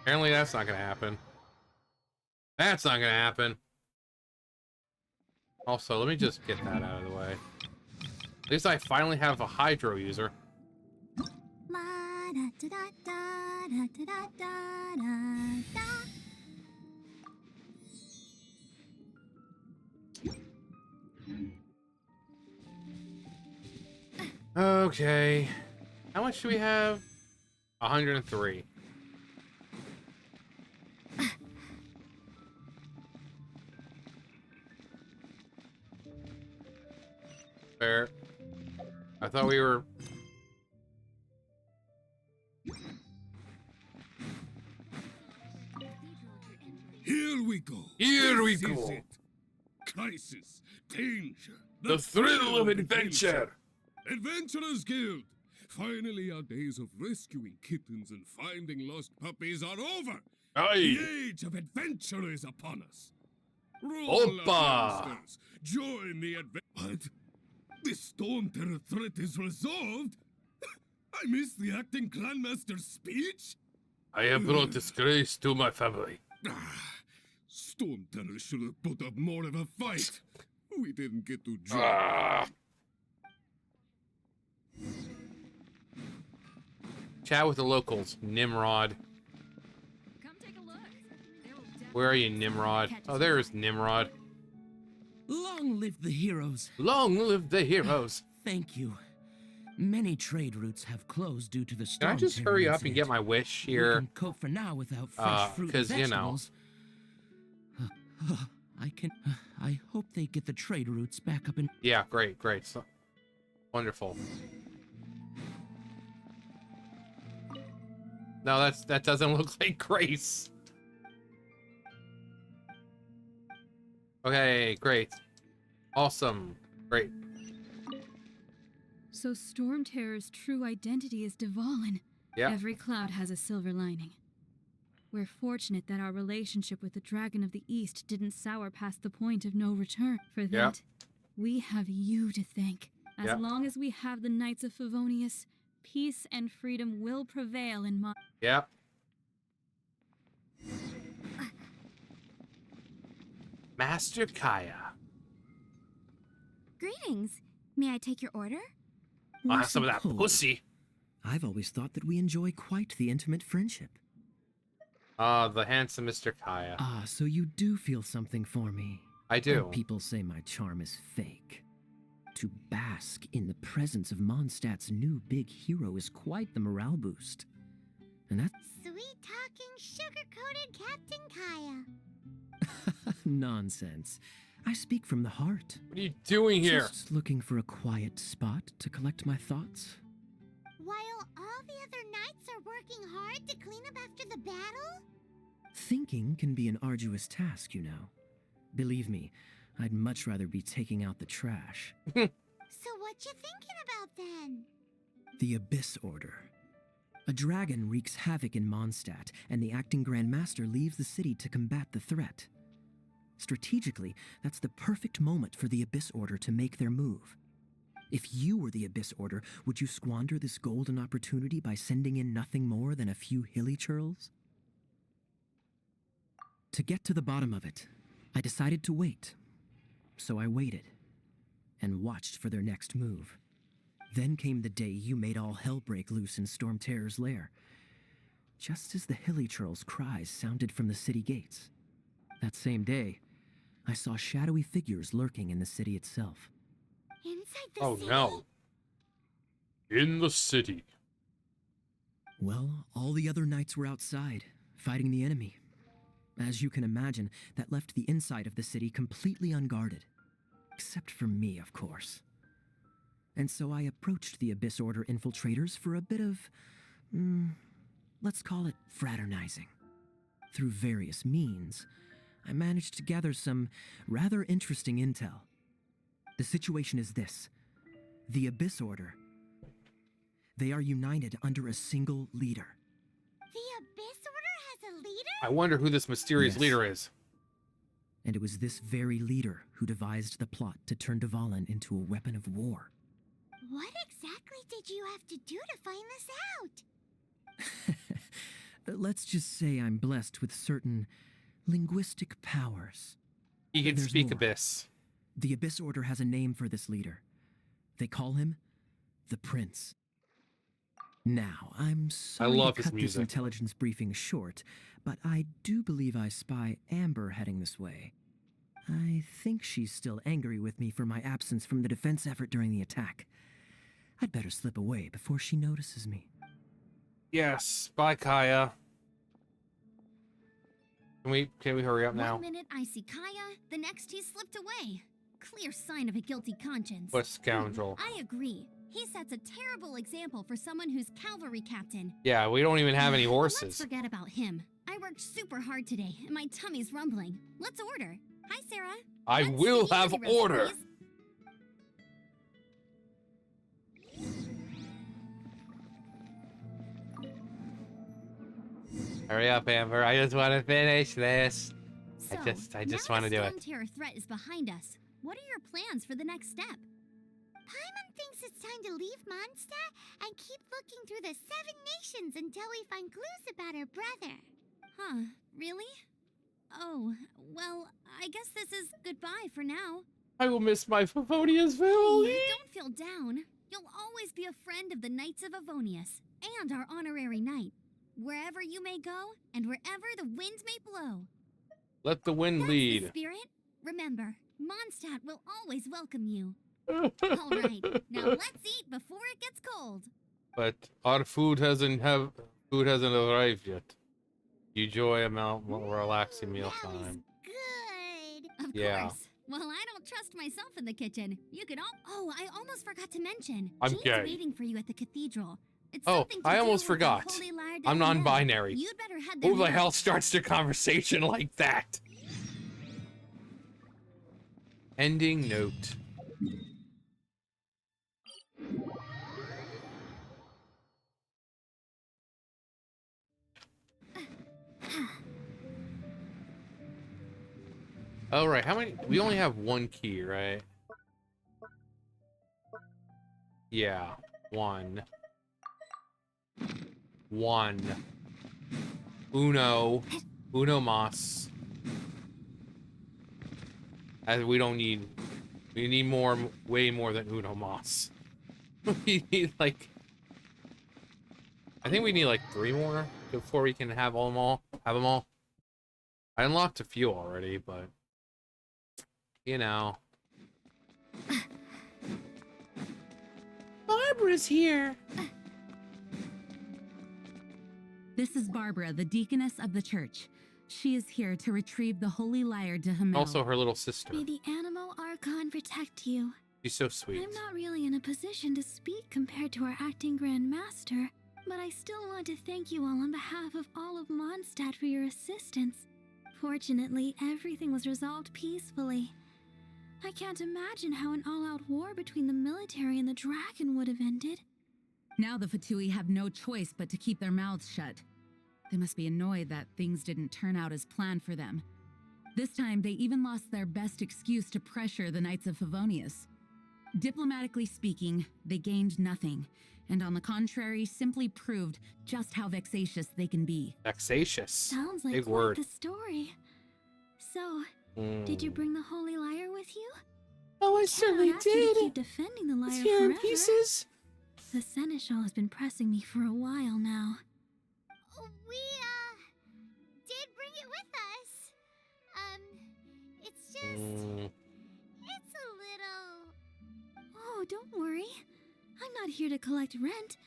apparently that's not gonna happen. That's not gonna happen. Also, let me just get that out of the way. At least I finally have a Hydro user. Okay. How much do we have? 103. Fair. I thought we were... Here we go. Here we This is go. it. Crisis, danger, The thrill of adventure. Adventurers Guild. Finally, our days of rescuing kittens and finding lost puppies are over. Aye. The age of adventure is upon us. Roll up, Oppa. youngsters. Join the adventure. What? The storm terror threat is resolved? I missed the acting clanmaster's speech? I have brought disgrace to my family. Storm terror should have put up more of a fight. We didn't get to join. Chat with the locals, Nimrod. Come take a look. There will definitely Where are you, be some Nimrod? catches Oh, there's Nimrod. Long live the heroes. Long live the heroes. Thank you. Many trade routes have closed due to the Can storm. I just terror hurry up and get incident. my wish We here? can cope for now without fresh fruit and 'cause, you know. vegetables. I hope they get the trade routes back up in. Yeah, great, great. So, wonderful. No, that doesn't look like Grace. Okay, great. Awesome. Great. So Storm Terror's true identity is Dvalin. Yeah. Every cloud has a silver lining. We're fortunate that our relationship with the Dragon of the East didn't sour past the point of no return. For that, we have you to thank. As long as we have the Knights of Favonius, peace and freedom will prevail in Mondstadt. Yep. Master Kaya. Greetings. May I take your order? I'll have some of that pussy. I've always thought that we enjoy quite the intimate friendship. The handsome Mr. Kaya. Ah, so you do feel something for me. I do. And people say my charm is fake. To bask in the presence of Mondstadt's new big hero is quite the morale boost. And that's Sweet-talking, sugar-coated Captain Kaya. nonsense. I speak from the heart. What are you doing here? Just looking for a quiet spot to collect my thoughts. While all the other knights are working hard to clean up after the battle? Thinking can be an arduous task, you know. Believe me, I'd much rather be taking out the trash. So what you thinking about then? The Abyss Order. A dragon wreaks havoc in Mondstadt, and the acting Grand Master leaves the city to combat the threat. Strategically, that's the perfect moment for the Abyss Order to make their move. If you were the Abyss Order, would you squander this golden opportunity by sending in nothing more than a few hilly churls? To get to the bottom of it, I decided to wait. So I waited, and watched for their next move. Then came the day you made all hell break loose in Storm Terror's lair. Just as the hilly churls' cries sounded from the city gates. That same day, I saw shadowy figures lurking in the city itself. Inside the Oh city? no. In the city. Well, all the other knights were outside, fighting the enemy. As you can imagine, that left the inside of the city completely unguarded. Except for me, of course. And so I approached the Abyss Order infiltrators for a bit of, let's call it fraternizing. Through various means, I managed to gather some rather interesting intel. The situation is this. The Abyss Order. They are united under a single leader. The Abyss Order has a leader? I wonder who this mysterious Yes. leader is. And it was this very leader who devised the plot to turn Dvalin into a weapon of war. What exactly did you have to do to find this out? Let's just say I'm blessed with certain linguistic powers. He can There's speak more. Abyss. The Abyss Order has a name for this leader. They call him the Prince. Now, I'm sorry love to his cut this music. intelligence briefing short, but I do believe I spy Amber heading this way. I think she's still angry with me for my absence from the defense effort during the attack. I'd better slip away before she notices me. Yes. Bye, Kaya. Can we hurry up now? 1 minute I see Kaya, the next he slipped away. Clear sign of a guilty conscience. What scoundrel. I agree. He sets a terrible example for someone who's cavalry captain. Yeah, we don't even have any Let's horses. forget about him. I worked super hard today, and my tummy's rumbling. Let's order. Hi, Sarah. I One will skinny have easy roast, order. please. Hurry up, Amber. I just want to finish this. So, I just now want to the do Storm it. Terror threat is behind us. What are your plans for the next step? Paimon thinks it's time to leave Mondstadt and keep looking through the 7 nations until we find clues about her brother. Huh, really? Oh, well, I guess this is goodbye for now. I will miss my Favonius Hey, family. don't feel down. You'll always be a friend of the Knights of Avonius, and our honorary knight. Wherever you may go, and wherever the wind may blow. Let the wind That's the lead. spirit. Remember, Mondstadt will always welcome you. All right, now let's eat before it gets cold. But our food hasn't arrived yet. Enjoy a more relaxing meal That was time. good. Of Yeah. course. Well, I don't trust myself in the kitchen. You could all. Oh, I almost forgot to mention. I'm Jean's gay. waiting for you at the cathedral. It's Oh, something to I do almost with the forgot. Holy Lyre I'm down there. non-binary. You'd better head there Who the now. hell starts the conversation like that? Ending note. Oh, right. How many? We only have one key, right? Yeah. One. Uno mas. As we don't need. We need more, way more than uno mas. We need like. I think we need like 3 more before we can have them all. I unlocked a few already, but you know. Barbara's here. This is Barbara, the deaconess of the church. She is here to retrieve the Holy Lyre de Hamel. Also her little sister. May the Animo Archon protect you. She's so sweet. I'm not really in a position to speak compared to our acting Grand Master, but I still want to thank you all on behalf of all of Mondstadt for your assistance. Fortunately, everything was resolved peacefully. I can't imagine how an all-out war between the military and the dragon would have ended. Now the Fatui have no choice but to keep their mouths shut. They must be annoyed that things didn't turn out as planned for them. This time, they even lost their best excuse to pressure the Knights of Favonius. Diplomatically speaking, they gained nothing, and on the contrary, simply proved just how vexatious they can be. Vexatious. Sounds like Big quite word. the story. So, did you bring the Holy Lyre with you? Oh, I Can't certainly ask you to did. keep defending the lyre It's here in forever. pieces. The Seneschal has been pressing me for a while now. We, did bring it with us. It's just... It's a little... Oh, don't worry. I'm not here to collect rent.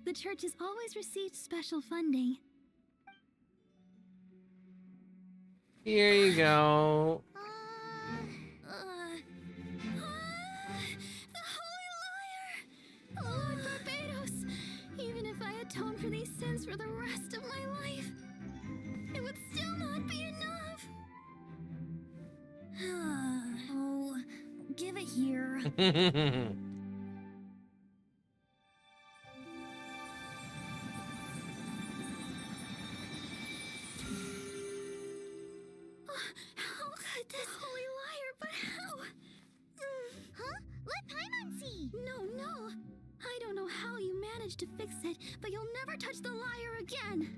The church has always received special funding. Here you go. The Holy Lyre! Lord Barbados! Even if I atone for these sins for the rest of my life, it would still not be enough. Oh, give it here. How could this Holy Lyre, but how? Huh? Let Paimon see! No. I don't know how you managed to fix it, but you'll never touch the lyre again.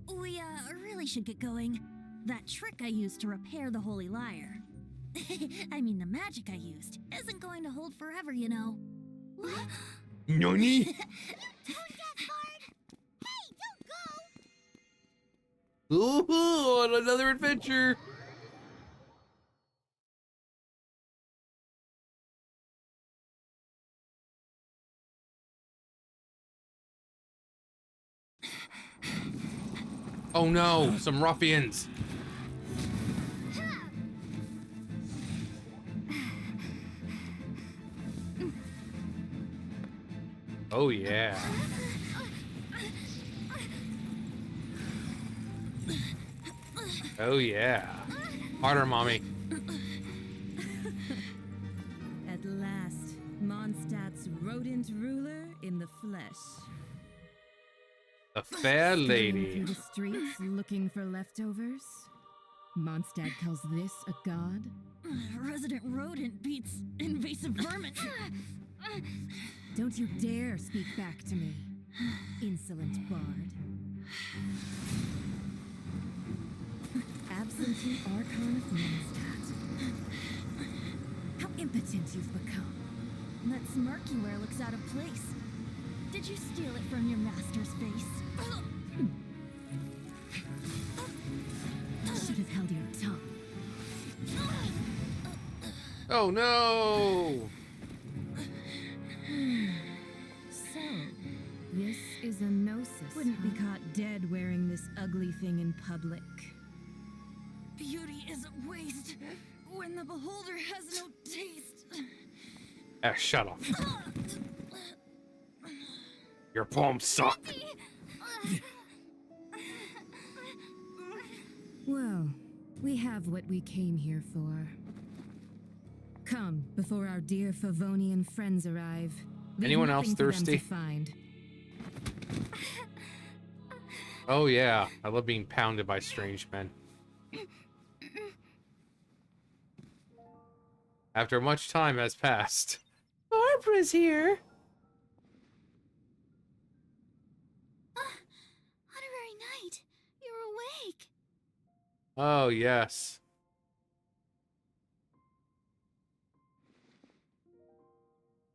We, really should get going. That trick I used to repair the Holy Lyre. I mean, the magic I used isn't going to hold forever, you know. What? Noni? Tone deaf, Bard! Hey, don't go! Ooh, on another adventure. Oh no, some ruffians. Oh yeah. Oh yeah. Harder, mommy. At last, Mondstadt's rodent ruler in the flesh. A fair Strolling lady. through the streets looking for leftovers? Mondstadt calls this a god? Resident rodent beats invasive vermin. Don't you dare speak back to me, insolent bard. Absentee Archon of Mondstadt. How impotent you've become. That smirk you wear looks out of place. Did you steal it from your master's face? Should have held your tongue. Oh no! So, this is a gnosis. Wouldn't be caught dead wearing this ugly thing in public. Beauty isn't waste when the beholder has no taste. Ah, shut up. Your poems suck. Well, we have what we came here for. Come, before our dear Favonian friends arrive. Leave Anyone else nothing for them thirsty? to find. Oh yeah, I love being pounded by strange men. After much time has passed, Barbara's here. Honorary Knight, you're awake. Oh yes.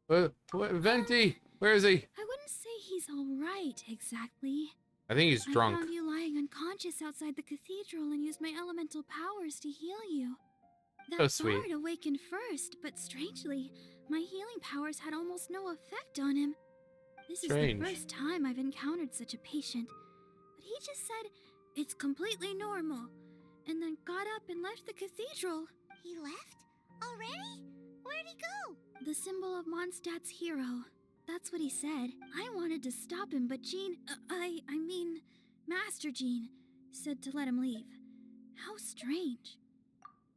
What, Venti? Where is he? I wouldn't say he's all right, exactly. I think he's drunk. I found you lying unconscious outside the cathedral and used my elemental powers to heal you. That So sweet. bard awakened first, but strangely, my healing powers had almost no effect on him. This Strange. is the first time I've encountered such a patient. But he just said, it's completely normal, and then got up and left the cathedral. He left? Already? Where'd he go? The symbol of Mondstadt's hero. That's what he said. I wanted to stop him, but Jean, I mean, Master Jean, said to let him leave. How strange.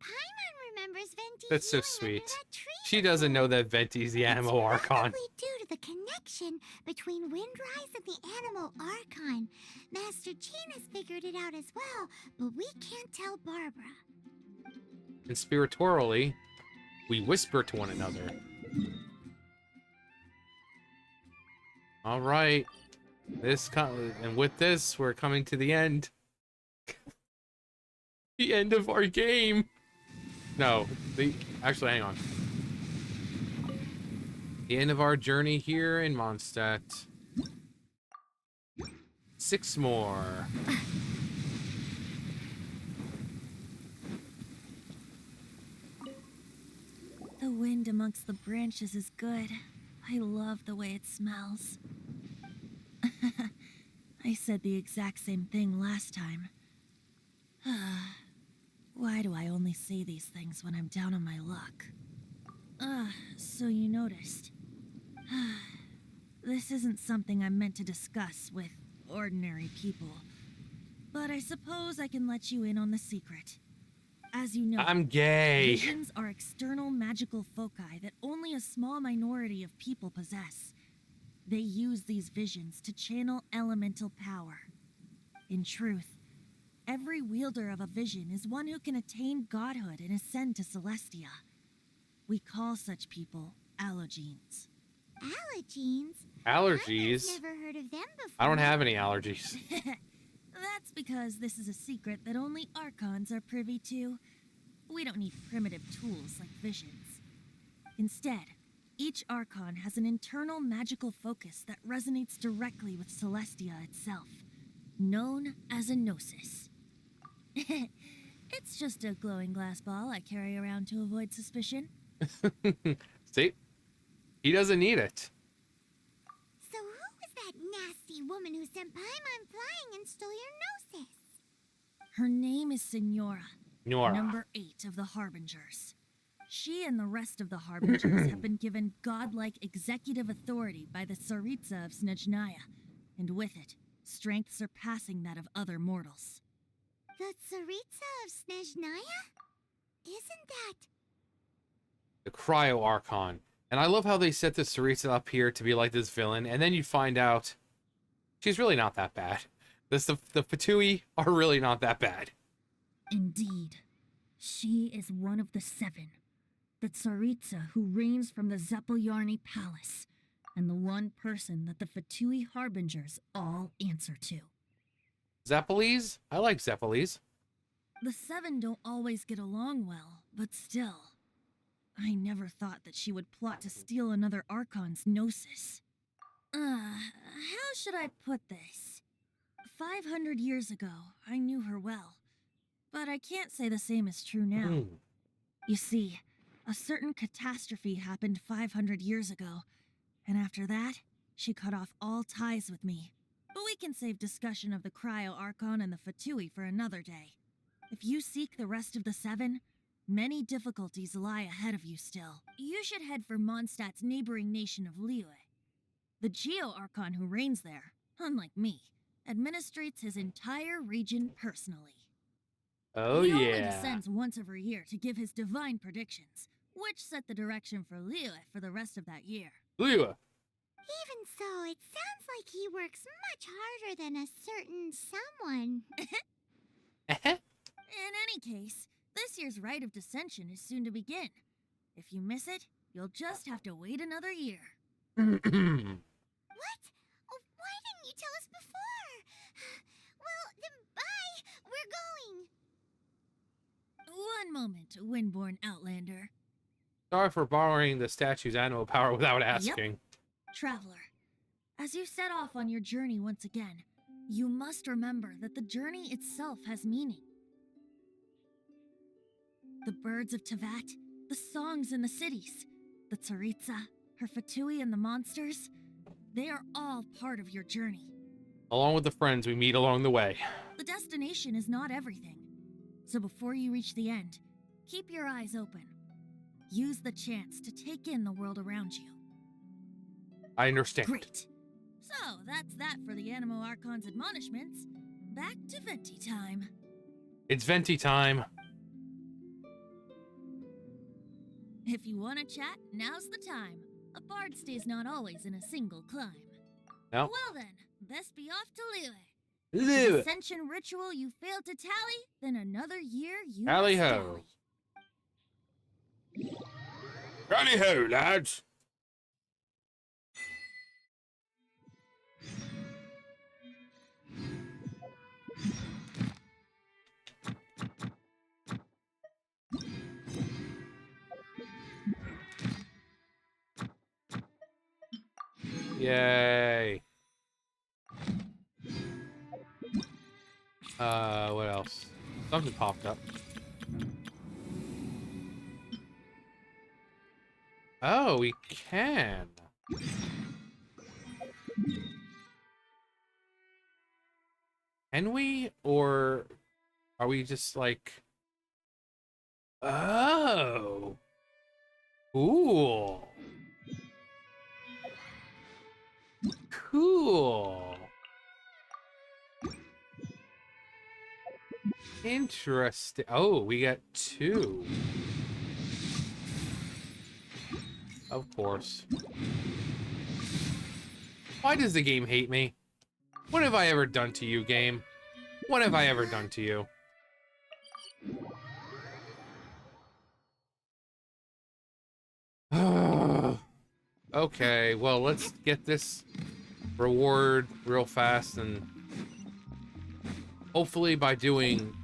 Paimon remembers Venti That's so healing under sweet. that tree She doesn't know that Venti's the Animal It's Archon. probably due to the connection between Windrise and the Animal Archon. Master Jean has figured it out as well, but we can't tell Barbara. Conspiratorially, we whisper to one another. All right. And with this, we're coming to the end. The end of our game. No, actually, hang on. The end of our journey here in Mondstadt. 6 more. The wind amongst the branches is good. I love the way it smells. I said the exact same thing last time. Why do I only say these things when I'm down on my luck? So you noticed. This isn't something I'm meant to discuss with ordinary people. But I suppose I can let you in on the secret. As you know, I'm gay. visions are external magical foci that only a small minority of people possess. They use these visions to channel elemental power. In truth, every wielder of a vision is one who can attain godhood and ascend to Celestia. We call such people allogenes. Allergenes? Allergies? I've never heard of them before. I don't have any allergies. That's because this is a secret that only Archons are privy to. We don't need primitive tools like visions. Instead, each Archon has an internal magical focus that resonates directly with Celestia itself, known as a gnosis. It's just a glowing glass ball I carry around to avoid suspicion. See? He doesn't need it. So who was that nasty woman who sent Paimon flying and stole your gnosis? Her name is Signora, Nora. number 8 of the Harbingers. She and the rest of the Harbingers have been given godlike executive authority by the Tsaritsa of Snezhnaya, and with it, strength surpassing that of other mortals. The Tsaritsa of Snezhnaya? Isn't that... The Cryo Archon. And I love how they set the Sarisa up here to be like this villain, and then you find out she's really not that bad. The Fatui are really not that bad. Indeed. She is one of the 7. The Tsaritsa who reigns from the Zeppeljorny Palace, and the one person that the Fatui Harbingers all answer to. Zeppelis? I like Zeppelis. The 7 don't always get along well, but still. I never thought that she would plot to steal another Archon's gnosis. How should I put this? 500 years ago, I knew her well. But I can't say the same is true now. You see, a certain catastrophe happened 500 years ago, and after that, she cut off all ties with me. But we can save discussion of the Cryo Archon and the Fatui for another day. If you seek the rest of the 7, many difficulties lie ahead of you still. You should head for Mondstadt's neighboring nation of Liyue. The Geo-Archon who reigns there, unlike me, administrates his entire region personally. Oh, he only yeah. descends once every year to give his divine predictions, which set the direction for Liyue for the rest of that year. Liyue. Even so, it sounds like he works much harder than a certain someone. In any case, this year's Rite of Dissension is soon to begin. If you miss it, you'll just have to wait another year. What? Oh, why didn't you tell us before? Well, then bye. We're going. One moment, Windborn Outlander. Sorry for borrowing the statue's animal power without asking. Yep. Traveler, as you set off on your journey once again, you must remember that the journey itself has meaning. The birds of Tevat, the songs in the cities, the Tsaritsa, her Fatui and the monsters, they are all part of your journey. Along with the friends we meet along the way. The destination is not everything. So before you reach the end, keep your eyes open. Use the chance to take in the world around you. I understand. Great. So that's that for the Animo Archon's admonishments. Back to Venti time. It's Venti time. If you want to chat, now's the time. A bard stays not always in a single climb. No. Well then, best be off to Liyue. Liyue. Ascension ritual you failed to tally, then another year you Tally must ho. tally. Tally ho, lads. Yay. What else? Something popped up. Oh, we can. Can we? Or are we just like... Oh. Cool. Cool. Interesting. Oh, we got two. Of course. Why does the game hate me? What have I ever done to you, game? What have I ever done to you? Okay, well, let's get this reward real fast, and hopefully by doing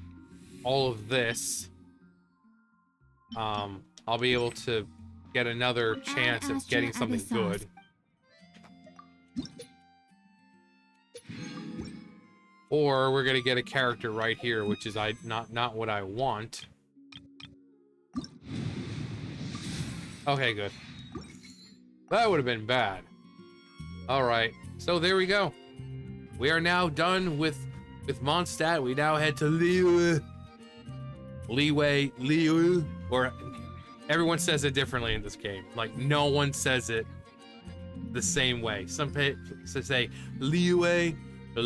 all of this, I'll be able to get another chance at getting something good. Or we're gonna get a character right here, which is not what I want. Okay, good. That would have been bad. Alright, so there we go. We are now done with Mondstadt. We now head to Liyue, or everyone says it differently in this game. Like, no one says it the same way. Some people say Liyue, or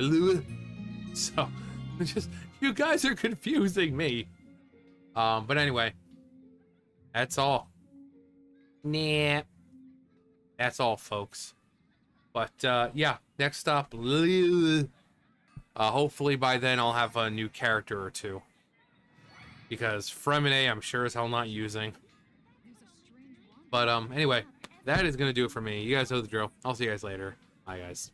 Liyue. So, just, you guys are confusing me. But anyway, that's all. Nah. That's all, folks. But, yeah, next up, hopefully by then I'll have a new character or two. Because Fremine, I'm sure as hell not using. But, anyway, that is going to do it for me. You guys know the drill. I'll see you guys later. Bye, guys.